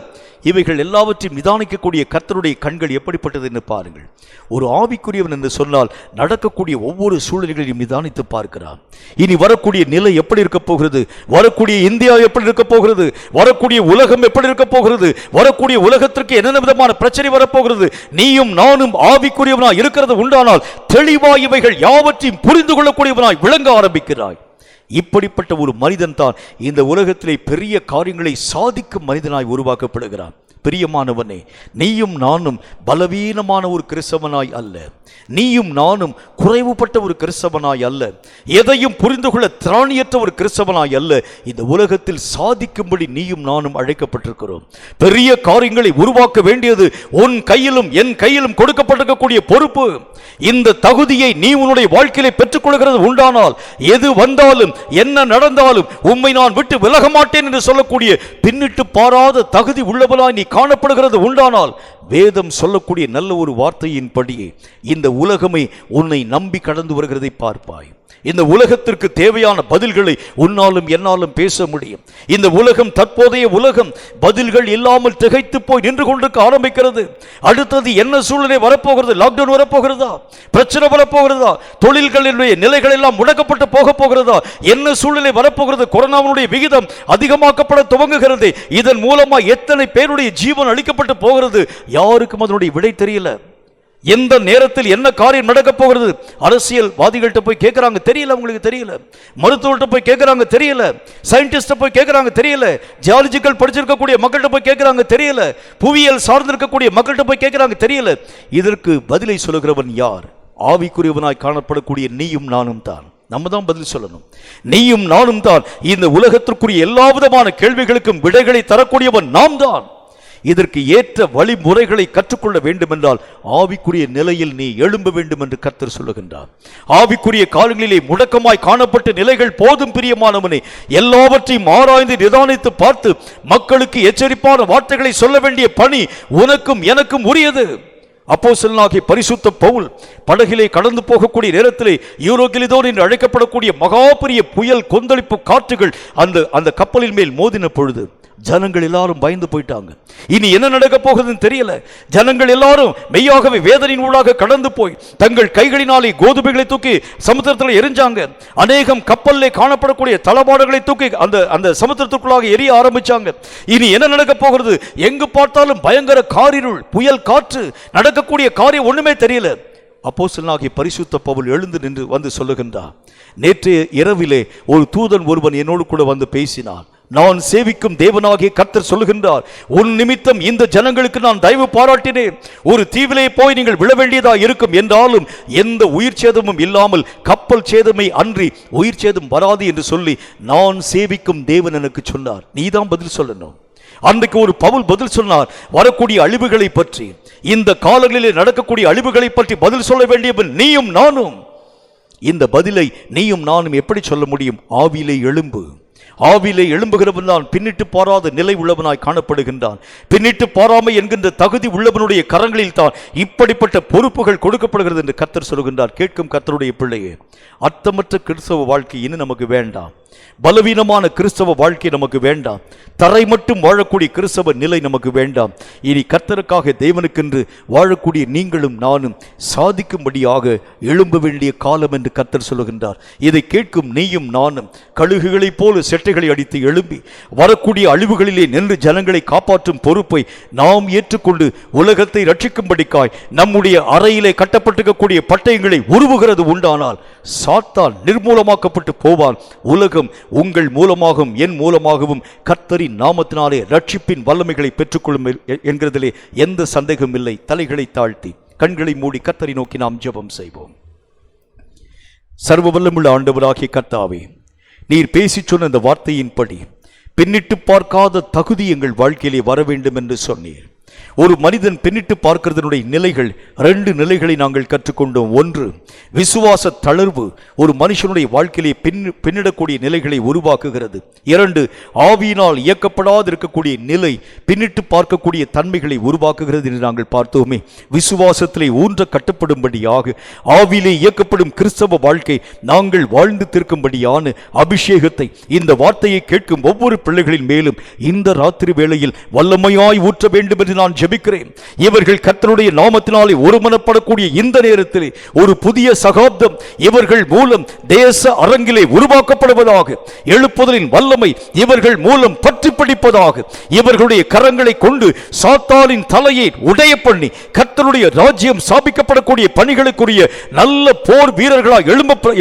இவைகள் எல்லாவற்றையும் நிதானிக்கக்கூடிய கர்த்தருடைய கண்கள் எப்படிப்பட்டது என்று பாருங்கள். ஒரு ஆவிக்குரியவன் என்று சொன்னால் நடக்கக்கூடிய ஒவ்வொரு சூழ்நிலைகளையும் நிதானித்து பார்க்கிறான். இனி வரக்கூடிய நிலை எப்படி இருக்க போகிறது? வரக்கூடிய இந்தியா எப்படி இருக்க போகிறது? வரக்கூடிய உலகம் எப்படி இருக்க போகிறது? வரக்கூடிய உலகத்திற்கு என்னென்ன விதமான பிரச்சனை வரப்போகிறது? நீயும் நானும் ஆவிக்குரியவனாய் இருக்கிறது உண்டானால் தெளிவாய் இவைகள் யாவற்றையும் புரிந்து கொள்ளக்கூடியவனாய் விளங்க ஆரம்பிக்கிறாய். இப்படிப்பட்ட ஒரு மனிதன் தான் இந்த உலகத்திலே பெரிய காரியங்களை சாதிக்கும் மனிதனாய் உருவாக்கப்படுகிறான். பிரியமானவனே, நீயும் நானும் பலவீனமான ஒரு கிறிஸ்தவனாய் அல்ல, நீயும் நானும் குறைவுபட்ட ஒரு கிறிஸ்தவனாய் அல்ல, எதையும் புரிந்து கொள்ள திராணியற்ற ஒரு கிறிஸ்தவனாய் அல்ல. இந்த உலகத்தில் சாதிக்கும்படி நீயும் நானும் அழைக்கப்பட்டிருக்கிறோம். பெரிய காரியங்களை உருவாக்க வேண்டியது உன் கையிலும் என் கையிலும் கொடுக்கப்பட்டிருக்கக்கூடிய பொறுப்பு. இந்த தகுதியை நீ உன்னுடைய வாழ்க்கையிலே பெற்றுக்கொள்கிறது உண்டானால் எது வந்தாலும் என்ன நடந்தாலும் உம்மை நான் விட்டு விலக மாட்டேன் என்று சொல்லக்கூடிய பின்னிட்டு பாராத தகுதி உள்ளவனாய் நீ காணப்படுகிறது உண்டானால் வேதம் சொல்லக்கூடிய நல்ல ஒரு வார்த்தையின்படியே இந்த உலகமே உன்னை நம்பி கடந்து வருகிறதை பார்ப்பாய். இந்த உலகத்திற்கு தேவையான பதில்களை உன்னாலும் என்னாலும் பேச முடியும். இந்த உலகம், தற்போதைய உலகம் பதில்கள் இல்லாமல் திகைத்து போய் நின்று கொண்டிருக்க ஆரம்பிக்கிறது. அடுத்தது என்ன சூழ்நிலை வரப்போகிறது? லாக்டவுன் வரப்போகிறதா? பிரச்சனை வரப்போகிறதா? தொழில்களுடைய நிலைகள் எல்லாம் முடக்கப்பட்டு போக போகிறதா? என்ன சூழ்நிலை வரப்போகிறது? கொரோனாவுடைய விகிதம் அதிகமாக்கப்பட துவங்குகிறது. இதன் மூலமா எத்தனை பேருடைய ஜீவன் அளிக்கப்பட்டு போகிறது? யாருக்கும் அதனுடைய விடை தெரியல. எந்த நேரத்தில் என்ன காரியம் நடக்க போகிறது? அரசியல்வாதிகள்கிட்ட போய் கேட்கறாங்க, தெரியல. அவங்களுக்கு தெரியல. மருத்துவர்கிட்ட போய் கேட்கறாங்க, தெரியல. சயின்டிஸ்ட போய் கேட்கறாங்க, தெரியல. ஜியாலஜிக்கல் படிச்சிருக்கக்கூடிய மக்கள்கிட்ட போய் கேட்கறாங்க, தெரியல. புவியியல் சார்ந்திருக்கக்கூடிய மக்கள்கிட்ட போய் கேட்கறாங்க, தெரியல. இதற்கு பதிலை சொல்லுகிறவன் யார்? ஆவிக்குரியவனாய் காணப்படக்கூடிய நீயும் நானும் தான். நம்ம தான் பதில் சொல்லணும். நீயும் நானும் தான் இந்த உலகத்திற்குரிய எல்லா விதமான கேள்விகளுக்கும் விடைகளை தரக்கூடியவன் நாம் தான். இதற்கு ஏற்ற வழிமுறைகளை கற்றுக்கொள்ள வேண்டும் என்றால் ஆவிக்குரிய நிலையில் நீ எழும்ப வேண்டும் என்று கர்த்தர் சொல்லுகின்றார். ஆவிக்குரிய காலங்களிலே முடக்கமாய் காணப்பட்ட நிலைகள் போதும் பிரியமானவனே, எல்லாவற்றையும் ஆராய்ந்து நிதானித்து பார்த்து மக்களுக்கு எச்சரிப்பான வார்த்தைகளை சொல்ல வேண்டிய பணி உனக்கும் எனக்கும் உரியது. அப்போஸ்தலனாகிய பரிசுத்த பவுல் படகிலே கடந்து போகக்கூடிய நேரத்திலே யூரோகிலிதோன் என்று அழைக்கப்படக்கூடிய மகா பெரிய புயல் கொந்தளிப்பு காற்றுகள் அந்த கப்பலின் மேல் மோதின பொழுது ஜனங்கள் எல்லாரும் பயந்து போயிட்டாங்க. இனி என்ன நடக்க போகுதுன்னு தெரியல. ஜனங்கள் எல்லாரும் மெய்யாகவே வேதனையின் ஊடாக கடந்து போய் தங்கள் கைகளினாலே கோதுமைகளை தூக்கி சமுத்திரத்தில் எரிஞ்சாங்க. அநேகம் கப்பலிலே காணப்படக்கூடிய தளபாடங்களை தூக்கி அந்த சமுத்திரத்துக்குள்ளாக எரிய ஆரம்பிச்சாங்க. இனி என்ன நடக்க போகிறது? எங்கு பார்த்தாலும் பயங்கர காரிருள், புயல் காற்று, நடக்கக்கூடிய காரியம் ஒண்ணுமே தெரியல. அப்போஸ்தலனாகிய பரிசுத்த பவுல் எழுந்து நின்று வந்து சொல்லுகின்றார், நேற்றைய இரவிலே ஒரு தூதன் ஒருவன் என்னோடு கூட வந்து பேசினார். நான் சேவிக்கும் தேவனாகிய கர்த்தர் சொல்லுகின்றார், உன் நிமித்தம் இந்த ஜனங்களுக்கு நான் தயவு பாராட்டினேன். ஒரு தீவிலே போய் நீங்கள் விழ வேண்டியதா இருக்கும் என்றாலும் எந்த உயிர் சேதமும் இல்லாமல் கப்பல் சேதமே அன்றி உயிர் சேதம் வராது என்று சொல்லி நான் சேவிக்கும் தேவன் எனக்கு சொன்னார். நீதான் பதில் சொல்லணும். அன்றைக்கு ஒரு பவுல் பதில் சொன்னார், வரக்கூடிய அழிவுகளை பற்றி, இந்த காலங்களிலே நடக்கக்கூடிய அழிவுகளை பற்றி பதில் சொல்ல வேண்டியவன் நீயும் நானும். இந்த பதிலை நீயும் நானும் எப்படி சொல்ல முடியும்? ஆவியிலே எழும்பு. ஆவிலே எழும்புகிறவன் தான் பின்னிட்டு பாராத நிலை உள்ளவனாய் காணப்படுகின்றான். பின்னிட்டு பாராமை என்கின்ற தகுதி உள்ளவனுடைய கரங்களில் தான் இப்படிப்பட்ட பொறுப்புகள் கொடுக்கப்படுகிறது என்று கர்த்தர் சொல்கின்றார். கேட்கும் கர்த்தருடைய பிள்ளையே, அர்த்தமற்ற கிறிஸ்தவ வாழ்க்கை இன்னும் நமக்கு வேண்டாம். பலவீனமான கிறிஸ்தவ வாழ்க்கை நமக்கு வேண்டாம். தரை மட்டும் வாழக்கூடிய கிறிஸ்தவ நிலை நமக்கு வேண்டாம். இனி கர்த்தருக்காக தேவனுக்கென்று வாழக்கூடிய நீங்களும் நானும் சாதிக்கும்படியாக எழும்ப வேண்டிய காலம் என்று கர்த்தர் சொல்லுகின்றார். இதை கேட்கும் நீயும் நானும் கழுகுகளைப் போல செட்டைகளை அடித்து எழும்பி வரக்கூடிய அழிவுகளிலே நின்று ஜனங்களை காப்பாற்றும் பொறுப்பை நாம் ஏற்றுக்கொண்டு உலகத்தை ரட்சிக்கும்படிக்காய் நம்முடைய அறையிலே கட்டப்பட்டிருக்கக்கூடிய பட்டயங்களை உருவுகிறது உண்டானால் சாத்தான் நிர்மூலமாக்கப்பட்டு போவான். உலகம் உங்கள் மூலமாகவும் என் மூலமாகவும் கர்த்தரின் நாமத்தினாலே ரட்சிப்பின் வல்லமைகளை பெற்றுக்கொள்ளும் என்கிறதிலே எந்த சந்தேகமும் இல்லை. தலைகளை தாழ்த்தி கண்களை மூடி கர்த்தரை நோக்கி நாம் ஜெபம் செய்வோம். சர்வ வல்லமுள்ள ஆண்டவராகிய கர்த்தாவே, நீர் பேசி சொன்ன இந்த வார்த்தையின்படி பின்னிட்டு பார்க்காத தகுதி எங்கள் வாழ்க்கையிலே வர வேண்டும் என்று சொன்னீர். ஒரு மனிதன் பின்னிட்டு பார்க்கிறதனுடைய நிலைகள், 2 நிலைகளை நாங்கள் கற்றுக்கொண்டோம். ஒன்று, விசுவாச தளர்வு ஒரு மனுஷனுடைய வாழ்க்கையிலே பின்னிடக்கூடிய நிலைகளை உருவாக்குகிறது. 2, ஆவியினால் இயக்கப்படாது இருக்கக்கூடிய நிலை பின்னிட்டு பார்க்கக்கூடிய தன்மைகளை உருவாக்குகிறது என்று நாங்கள் பார்த்தோமே. விசுவாசத்திலே ஊன்ற கட்டுப்படும்படியாக ஆவியிலே இயக்கப்படும் கிறிஸ்தவ வாழ்க்கை நாங்கள் வாழ்ந்து தீர்க்கும்படியான அபிஷேகத்தை இந்த வார்த்தையை கேட்கும் ஒவ்வொரு பிள்ளைகளின் மேலும் இந்த ராத்திரி வேளையில் வல்லமையாய் ஊற்ற வேண்டும் என்று நான் ஜெபிக்கிறேன். இவர்கள் கர்த்தருடைய நாமத்தினாலே ஒருமனப்படக்கூடிய இந்த நேரத்தில் ஒரு புதிய சகாப்தம் இவர்கள் மூலம் தேச அரங்கிலே உருவாக்கப்படுவதாக, எழுப்புதலின் வல்லமை இவர்கள் மூலம் பற்றி பிடிப்பதாக, இவர்களுடைய கரங்களை கொண்டு சாத்தானின் தலையை உடைய பண்ணி கர்த்தருடைய ராஜ்யம் ஸ்தாபிக்கப்படக்கூடிய பணிகளுக்குரிய நல்ல போர் வீரர்களாக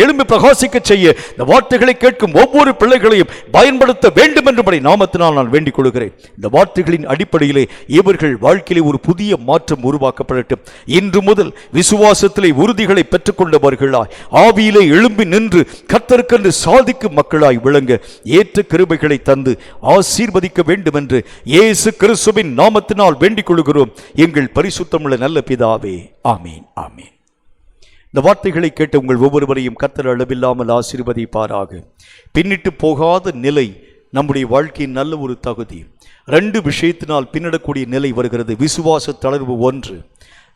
எழும்பி பிரகாசிக்க செய்ய இந்த வார்த்தைகளை கேட்கும் ஒவ்வொரு பிள்ளைகளையும் பயன்படுத்த வேண்டும் என்று நாமத்தினால் நான் வேண்டிக் கொள்கிறேன். இந்த வார்த்தைகளின் அடிப்படையிலே இவர்கள் வாழ்க்கையிலே ஒரு புதிய மாற்றம் உருவாக்கப்படட்டும். இன்று முதல் விசுவாசத்திலே உறுதிகளை பெற்றுக்கொண்டவர்களாய் ஆவியிலே எழும்பி நின்று கர்த்தருக்கென்று சாதிக்கும் மக்களாய் விளங்க ஏற்ற கிருபைகளை தந்து ஆசீர்வதிக்க வேண்டும் என்று இயேசு கிறிஸ்துவின் நாமத்தினால் வேண்டிக் கொள்கிறோம் எங்கள் பரிசுத்தமுள்ள நல்ல பிதாவே. ஆமீன், ஆமீன். இந்த வார்த்தைகளை கேட்டு உங்கள் ஒவ்வொருவரையும் கர்த்தர் அளவில்லாமல் ஆசீர்வதிப்பாராக. பின்னிட்டு போகாத நிலை நம்முடைய வாழ்க்கையின் நல்ல ஒரு தகுதி. 2 விஷயத்தினால் பின்னடக்கூடிய நிலை வருகிறது. விசுவாச தளர்வு 1.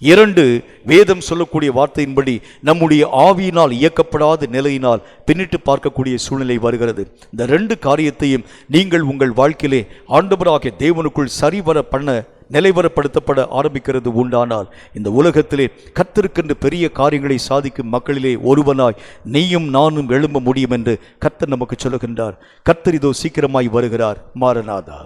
2, வேதம் சொல்லக்கூடிய வார்த்தையின்படி நம்முடைய ஆவியினால் இயக்கப்படாத நிலையினால் பின்னிட்டு பார்க்கக்கூடிய சூழ்நிலை வருகிறது. இந்த 2 காரியத்தையும் நீங்கள் உங்கள் வாழ்க்கையிலே ஆண்டவராகிய தேவனுக்குள் சரிவர பண்ண நிலைவரப்படுத்தப்பட ஆரம்பிக்கிறது உண்டானால் இந்த உலகத்திலே கர்த்தருக்கென்று பெரிய காரியங்களை சாதிக்கும் மக்களிலே ஒருவனாய் நீயும் நானும் எழும்ப முடியும் என்று கர்த்தர் நமக்கு சொல்லுகின்றார். கர்த்தர் இதோ சீக்கிரமாய் வருகிறார். மாரநாதா.